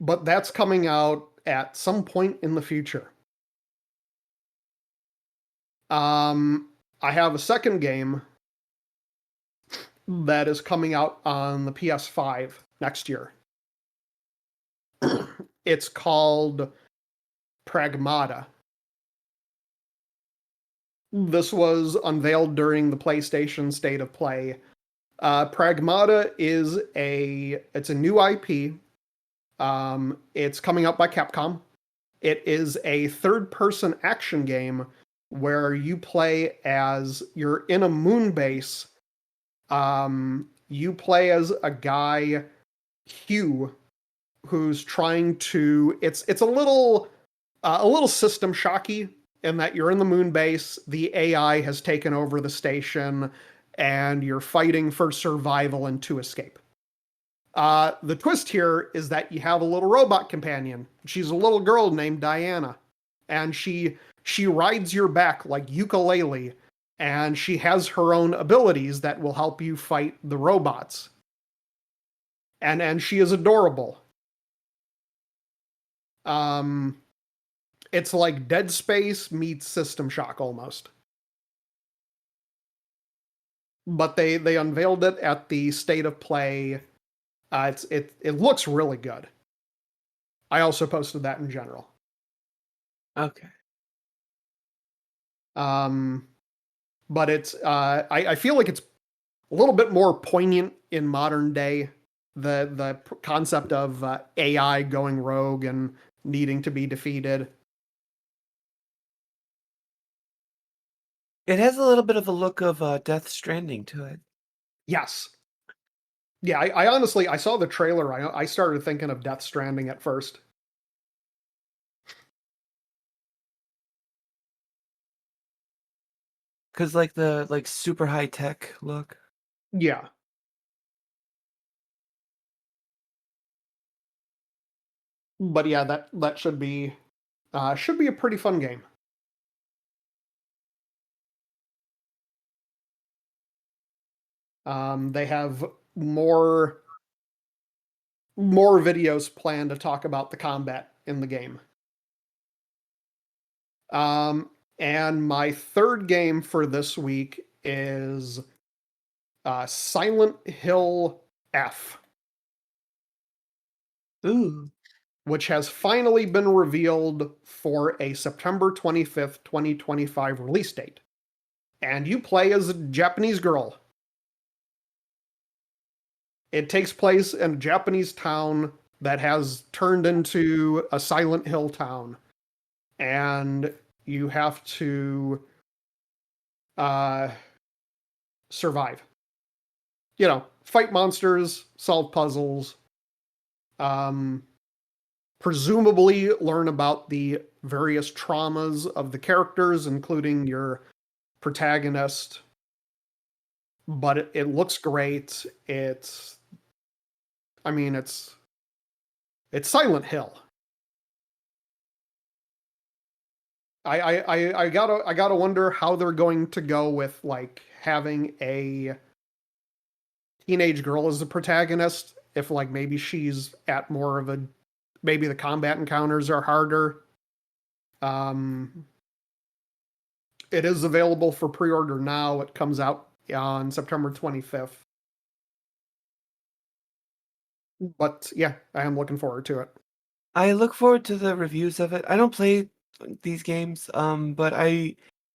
But that's coming out at some point in the future. I have a second game that is coming out on the PS5 next year. It's called Pragmata. This was unveiled during the PlayStation State of Play. Pragmata is it's a new IP. It's coming out by Capcom. It is a third-person action game where you play as you're in a moon base. You play as a guy, Hugh, who's trying to. It's a little system shocky in that you're in the moon base, the AI has taken over the station, and you're fighting for survival and to escape. The twist here is that you have a little robot companion. She's a little girl named Diana, and she rides your back like ukulele, and she has her own abilities that will help you fight the robots. And she is adorable. It's like Dead Space meets System Shock almost. But they unveiled it at the State of Play. It looks really good. I also posted that in general. Okay. But it's I feel like it's a little bit more poignant in modern day. The concept of AI going rogue and needing to be defeated. It has a little bit of a look of Death Stranding to it. Yes. Yeah, I honestly, I saw the trailer. I started thinking of Death Stranding at first. Cause like the super high tech look. Yeah. But yeah, that should be a pretty fun game. They have more videos planned to talk about the combat in the game. And my third game for this week is Silent Hill F. Ooh. Which has finally been revealed for a September 25th, 2025 release date. And you play as a Japanese girl. It takes place in a Japanese town that has turned into a Silent Hill town. And you have to survive. You know, fight monsters, solve puzzles, presumably learn about the various traumas of the characters, including your protagonist. But it looks great. It's Silent Hill. I gotta wonder how they're going to go with like having a teenage girl as the protagonist. If like maybe she's at more of a, maybe the combat encounters are harder. It is available for pre-order now. It comes out on September 25th. But yeah, I am looking forward to it. I look forward to the reviews of it. I don't play these games, but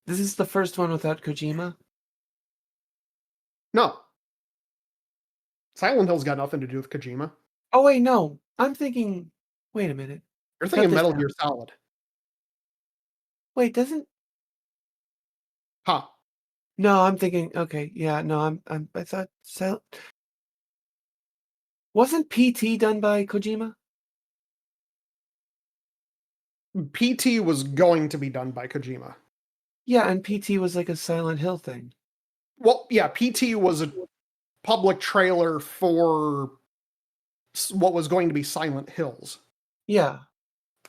this is the first one without Kojima. No. Silent Hill's got nothing to do with Kojima. Oh wait, no. I'm thinking, wait a minute. You're Cut thinking this Metal out. Gear Solid. Wait, doesn't Huh. No, I'm thinking, okay, yeah, no, I thought wasn't PT done by Kojima? PT was going to be done by Kojima. Yeah, and PT was like a Silent Hill thing. Well, yeah, PT was a public trailer for what was going to be Silent Hills. Yeah.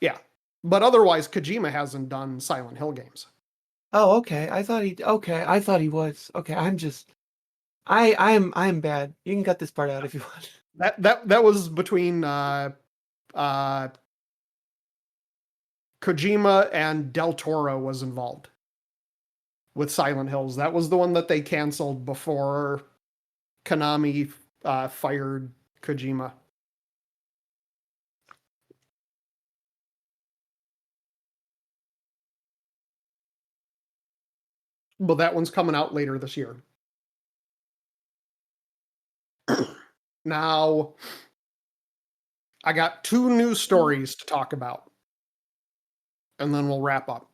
Yeah. But otherwise, Kojima hasn't done Silent Hill games. Oh, okay. I thought he was. Okay, I'm bad. You can cut this part out if you want. That was between Kojima and Del Toro was involved with Silent Hills. That was the one that they canceled before Konami fired Kojima. But that one's coming out later this year. Now, I got 2 news stories to talk about, and then we'll wrap up.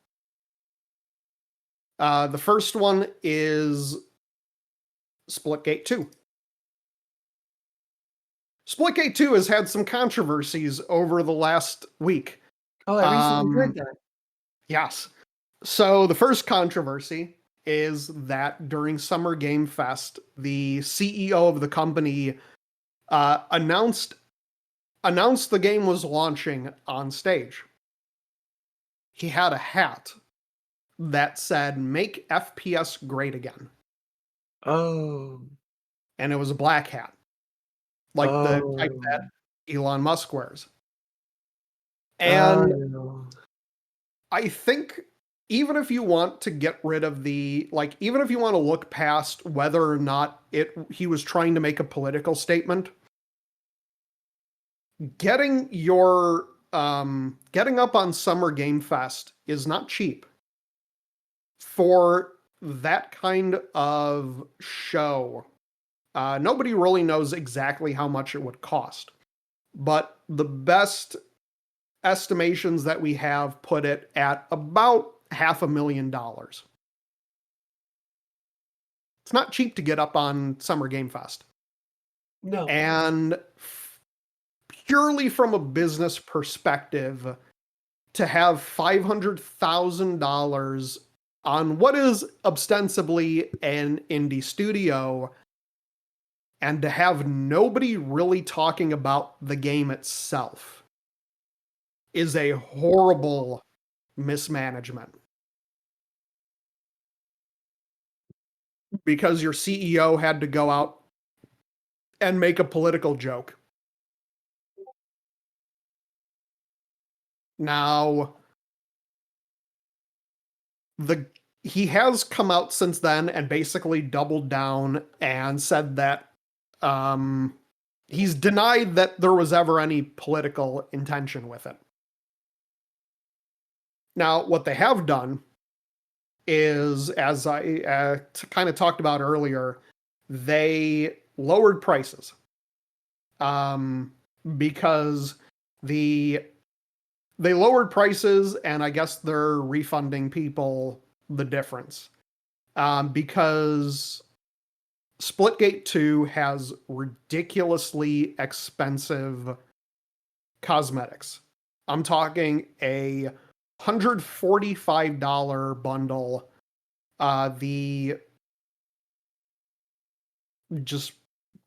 The first one is Splitgate 2. Splitgate 2 has had some controversies over the last week. Oh, I recently heard that. Yes. So the first controversy is that during Summer Game Fest, the CEO of the company announced the game was launching on stage. He had a hat that said "Make FPS Great Again," Oh. and it was a black hat, like the type Oh. that Elon Musk wears. Oh, And no. I think even if you want to get rid of even if you want to look past whether or not he was trying to make a political statement, getting getting up on Summer Game Fest is not cheap for that kind of show. Nobody really knows exactly how much it would cost, but the best estimations that we have put it at about $500,000. It's not cheap to get up on Summer Game Fest. No. And purely from a business perspective, to have $500,000 on what is ostensibly an indie studio, and to have nobody really talking about the game itself, is a horrible mismanagement. Because your CEO had to go out and make a political joke. Now, he has come out since then and basically doubled down and said that he's denied that there was ever any political intention with it. Now, what they have done is, as I kind of talked about earlier, they lowered prices because they lowered prices, and I guess they're refunding people the difference because Splitgate 2 has ridiculously expensive cosmetics. I'm talking a $145 bundle. The just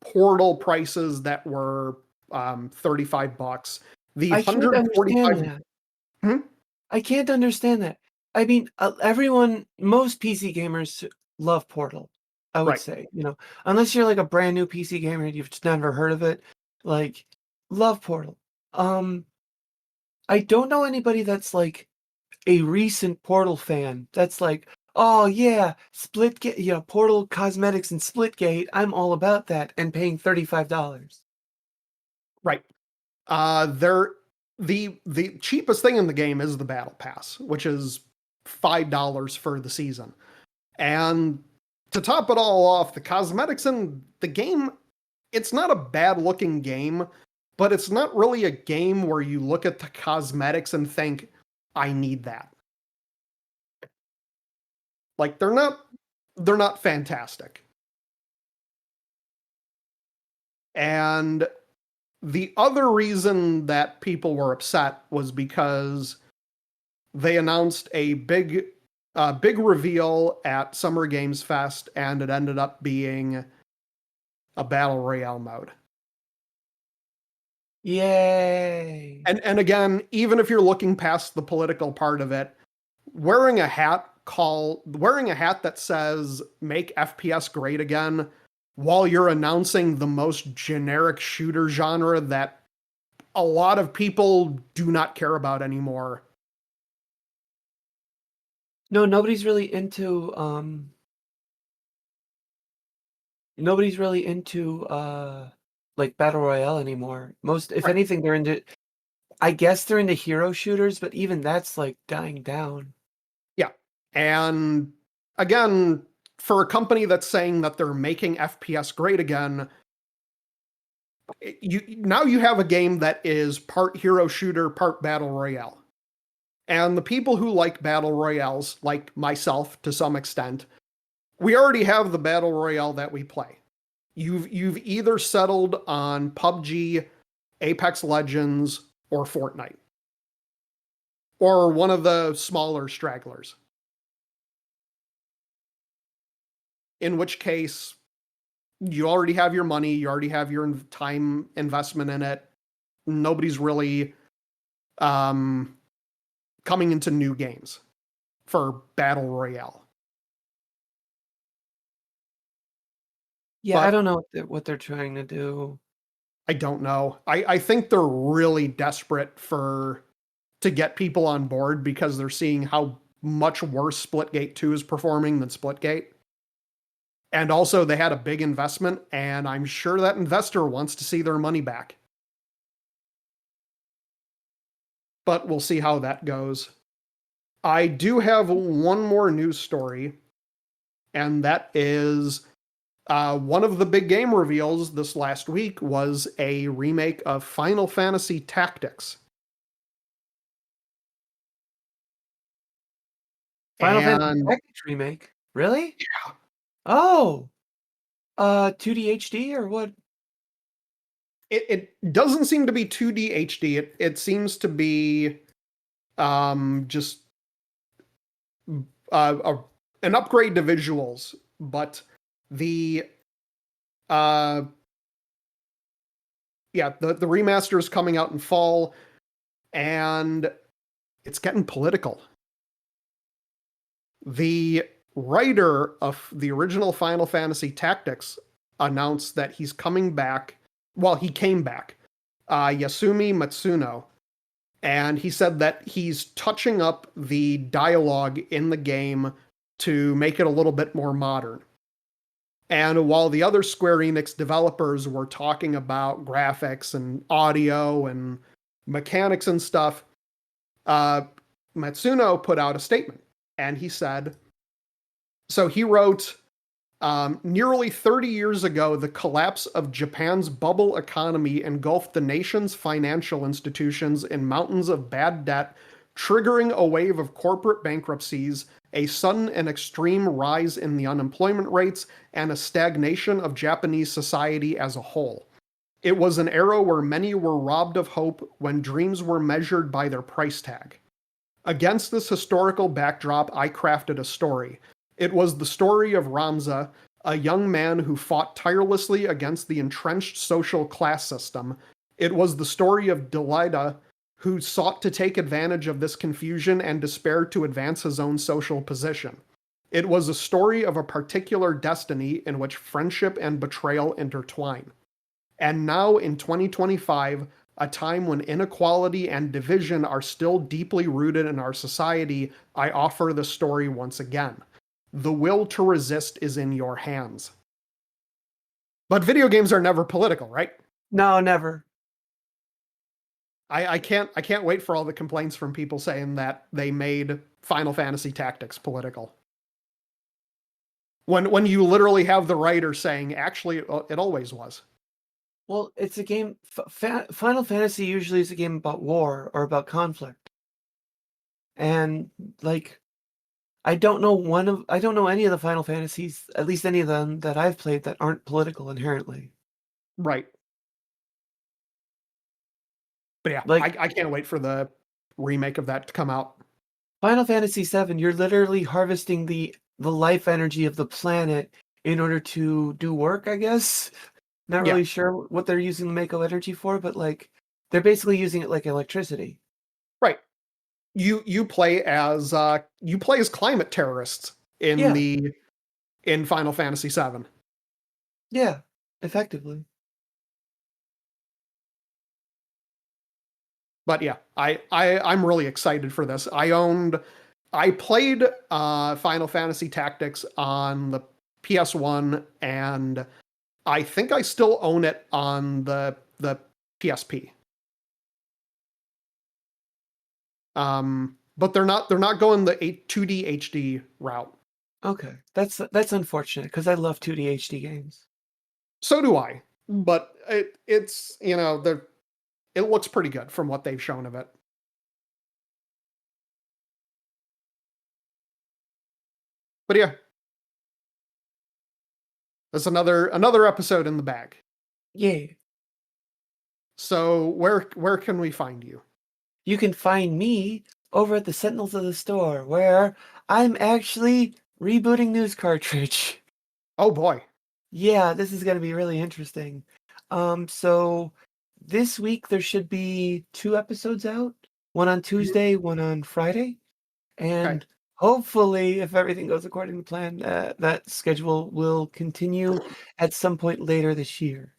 portal prices that were $35. The I can't understand 145. that. Hmm? I can't understand that. I mean, most PC gamers love Portal, I would Right. say, unless you're like a brand new PC gamer and you've just never heard of it, like, love Portal. I don't know anybody that's like a recent Portal fan that's like, oh yeah, Splitgate, Portal cosmetics and Splitgate, I'm all about that, and paying $35. Right. The cheapest thing in the game is the battle pass, which is $5 for the season. And to top it all off, the cosmetics in the game, it's not a bad looking game, but it's not really a game where you look at the cosmetics and think, I need that. Like they're not fantastic. And the other reason that people were upset was because they announced a big reveal at Summer Games Fest, and it ended up being a battle royale mode. Yay! And again, even if you're looking past the political part of it, wearing a hat that says "Make FPS Great Again" while you're announcing the most generic shooter genre that a lot of people do not care about anymore. No, nobody's really into like battle royale anymore. If Right. anything, I guess they're into hero shooters, but even that's like dying down. Yeah. And again, for a company that's saying that they're making FPS great again, you have a game that is part hero shooter, part battle royale. And the people who like battle royales, like myself to some extent, we already have the battle royale that we play. You've either settled on PUBG, Apex Legends, or Fortnite, or one of the smaller stragglers. in which case you already have your money, you already have your time investment in it. Nobody's really coming into new games for Battle Royale. Yeah, I But don't know what they're trying to do. I don't know. I think they're really desperate to get people on board because they're seeing how much worse Splitgate 2 is performing than Splitgate. And also, they had a big investment, and I'm sure that investor wants to see their money back. But we'll see how that goes. I do have one more news story, and that is one of the big game reveals this last week was a remake of Final Fantasy Tactics. Final Fantasy And Tactics remake? Really? yeah, Oh, 2D HD or what? it doesn't seem to be 2D HD. It seems to be just an upgrade to visuals, but the the remaster is coming out in fall, and it's getting political. The writer of the original Final Fantasy Tactics announced that he's coming back. Well, he came back, Yasumi Matsuno, and he said that he's touching up the dialogue in the game to make it a little bit more modern. And while the other Square Enix developers were talking about graphics and audio and mechanics and stuff, Matsuno put out a statement. And he said, so he wrote, nearly 30 years ago, the collapse of Japan's bubble economy engulfed the nation's financial institutions in mountains of bad debt, triggering a wave of corporate bankruptcies, a sudden and extreme rise in the unemployment rates, and a stagnation of Japanese society as a whole. It was an era where many were robbed of hope when dreams were measured by their price tag. Against this historical backdrop, I crafted a story. It was the story of Ramza, a young man who fought tirelessly against the entrenched social class system. It was the story of Delilah, who sought to take advantage of this confusion and despair to advance his own social position. It was a story of a particular destiny in which friendship and betrayal intertwine. And now, in 2025, a time when inequality and division are still deeply rooted in our society, I offer the story once again. The will to resist is in your hands. But video games are never political, right? No, never. I can't wait for all the complaints from people saying that they made Final Fantasy Tactics political. When you literally have the writer saying, actually, it always was. Well, it's a game. Final Fantasy usually is a game about war or about conflict, and like, I don't know any of the Final Fantasies, at least any of them that I've played, that aren't political inherently. Right. But yeah, Like I can't wait for the remake of that to come out. Final Fantasy VII, you're literally harvesting the life energy of the planet in order to do work, I guess. Not Yeah. really sure what they're using the Mako energy for, but like they're basically using it like electricity. Right. You play as climate terrorists in Yeah. in Final Fantasy VII. Yeah, effectively. But yeah, I'm really excited for this. I played Final Fantasy Tactics on the PS1, and I think I still own it on the PSP. But they're not going the 2D HD route. Okay, that's unfortunate because I love 2D HD games. So do I. But it's it looks pretty good from what they've shown of it. But yeah, that's another episode in the bag. Yay. So where can we find you? You can find me over at the Sentinels of the Store, where I'm actually rebooting News Cartridge. Oh boy. Yeah, this is going to be really interesting. So this week there should be 2 episodes out, one on Tuesday, one on Friday. And hopefully, if everything goes according to plan, that schedule will continue at some point later this year.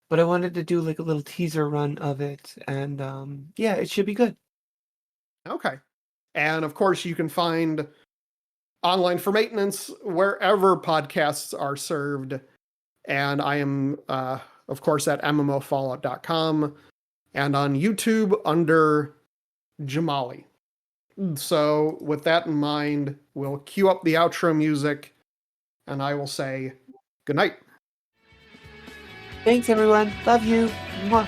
But I wanted to do like a little teaser run of it, and yeah, it should be good. Okay. And of course, you can find Online for Maintenance wherever podcasts are served. And I am, of course, at mmofallout.com and on YouTube under Jamali. So, with that in mind, we'll cue up the outro music and I will say good night. Thanks, everyone. Love you. Mwah.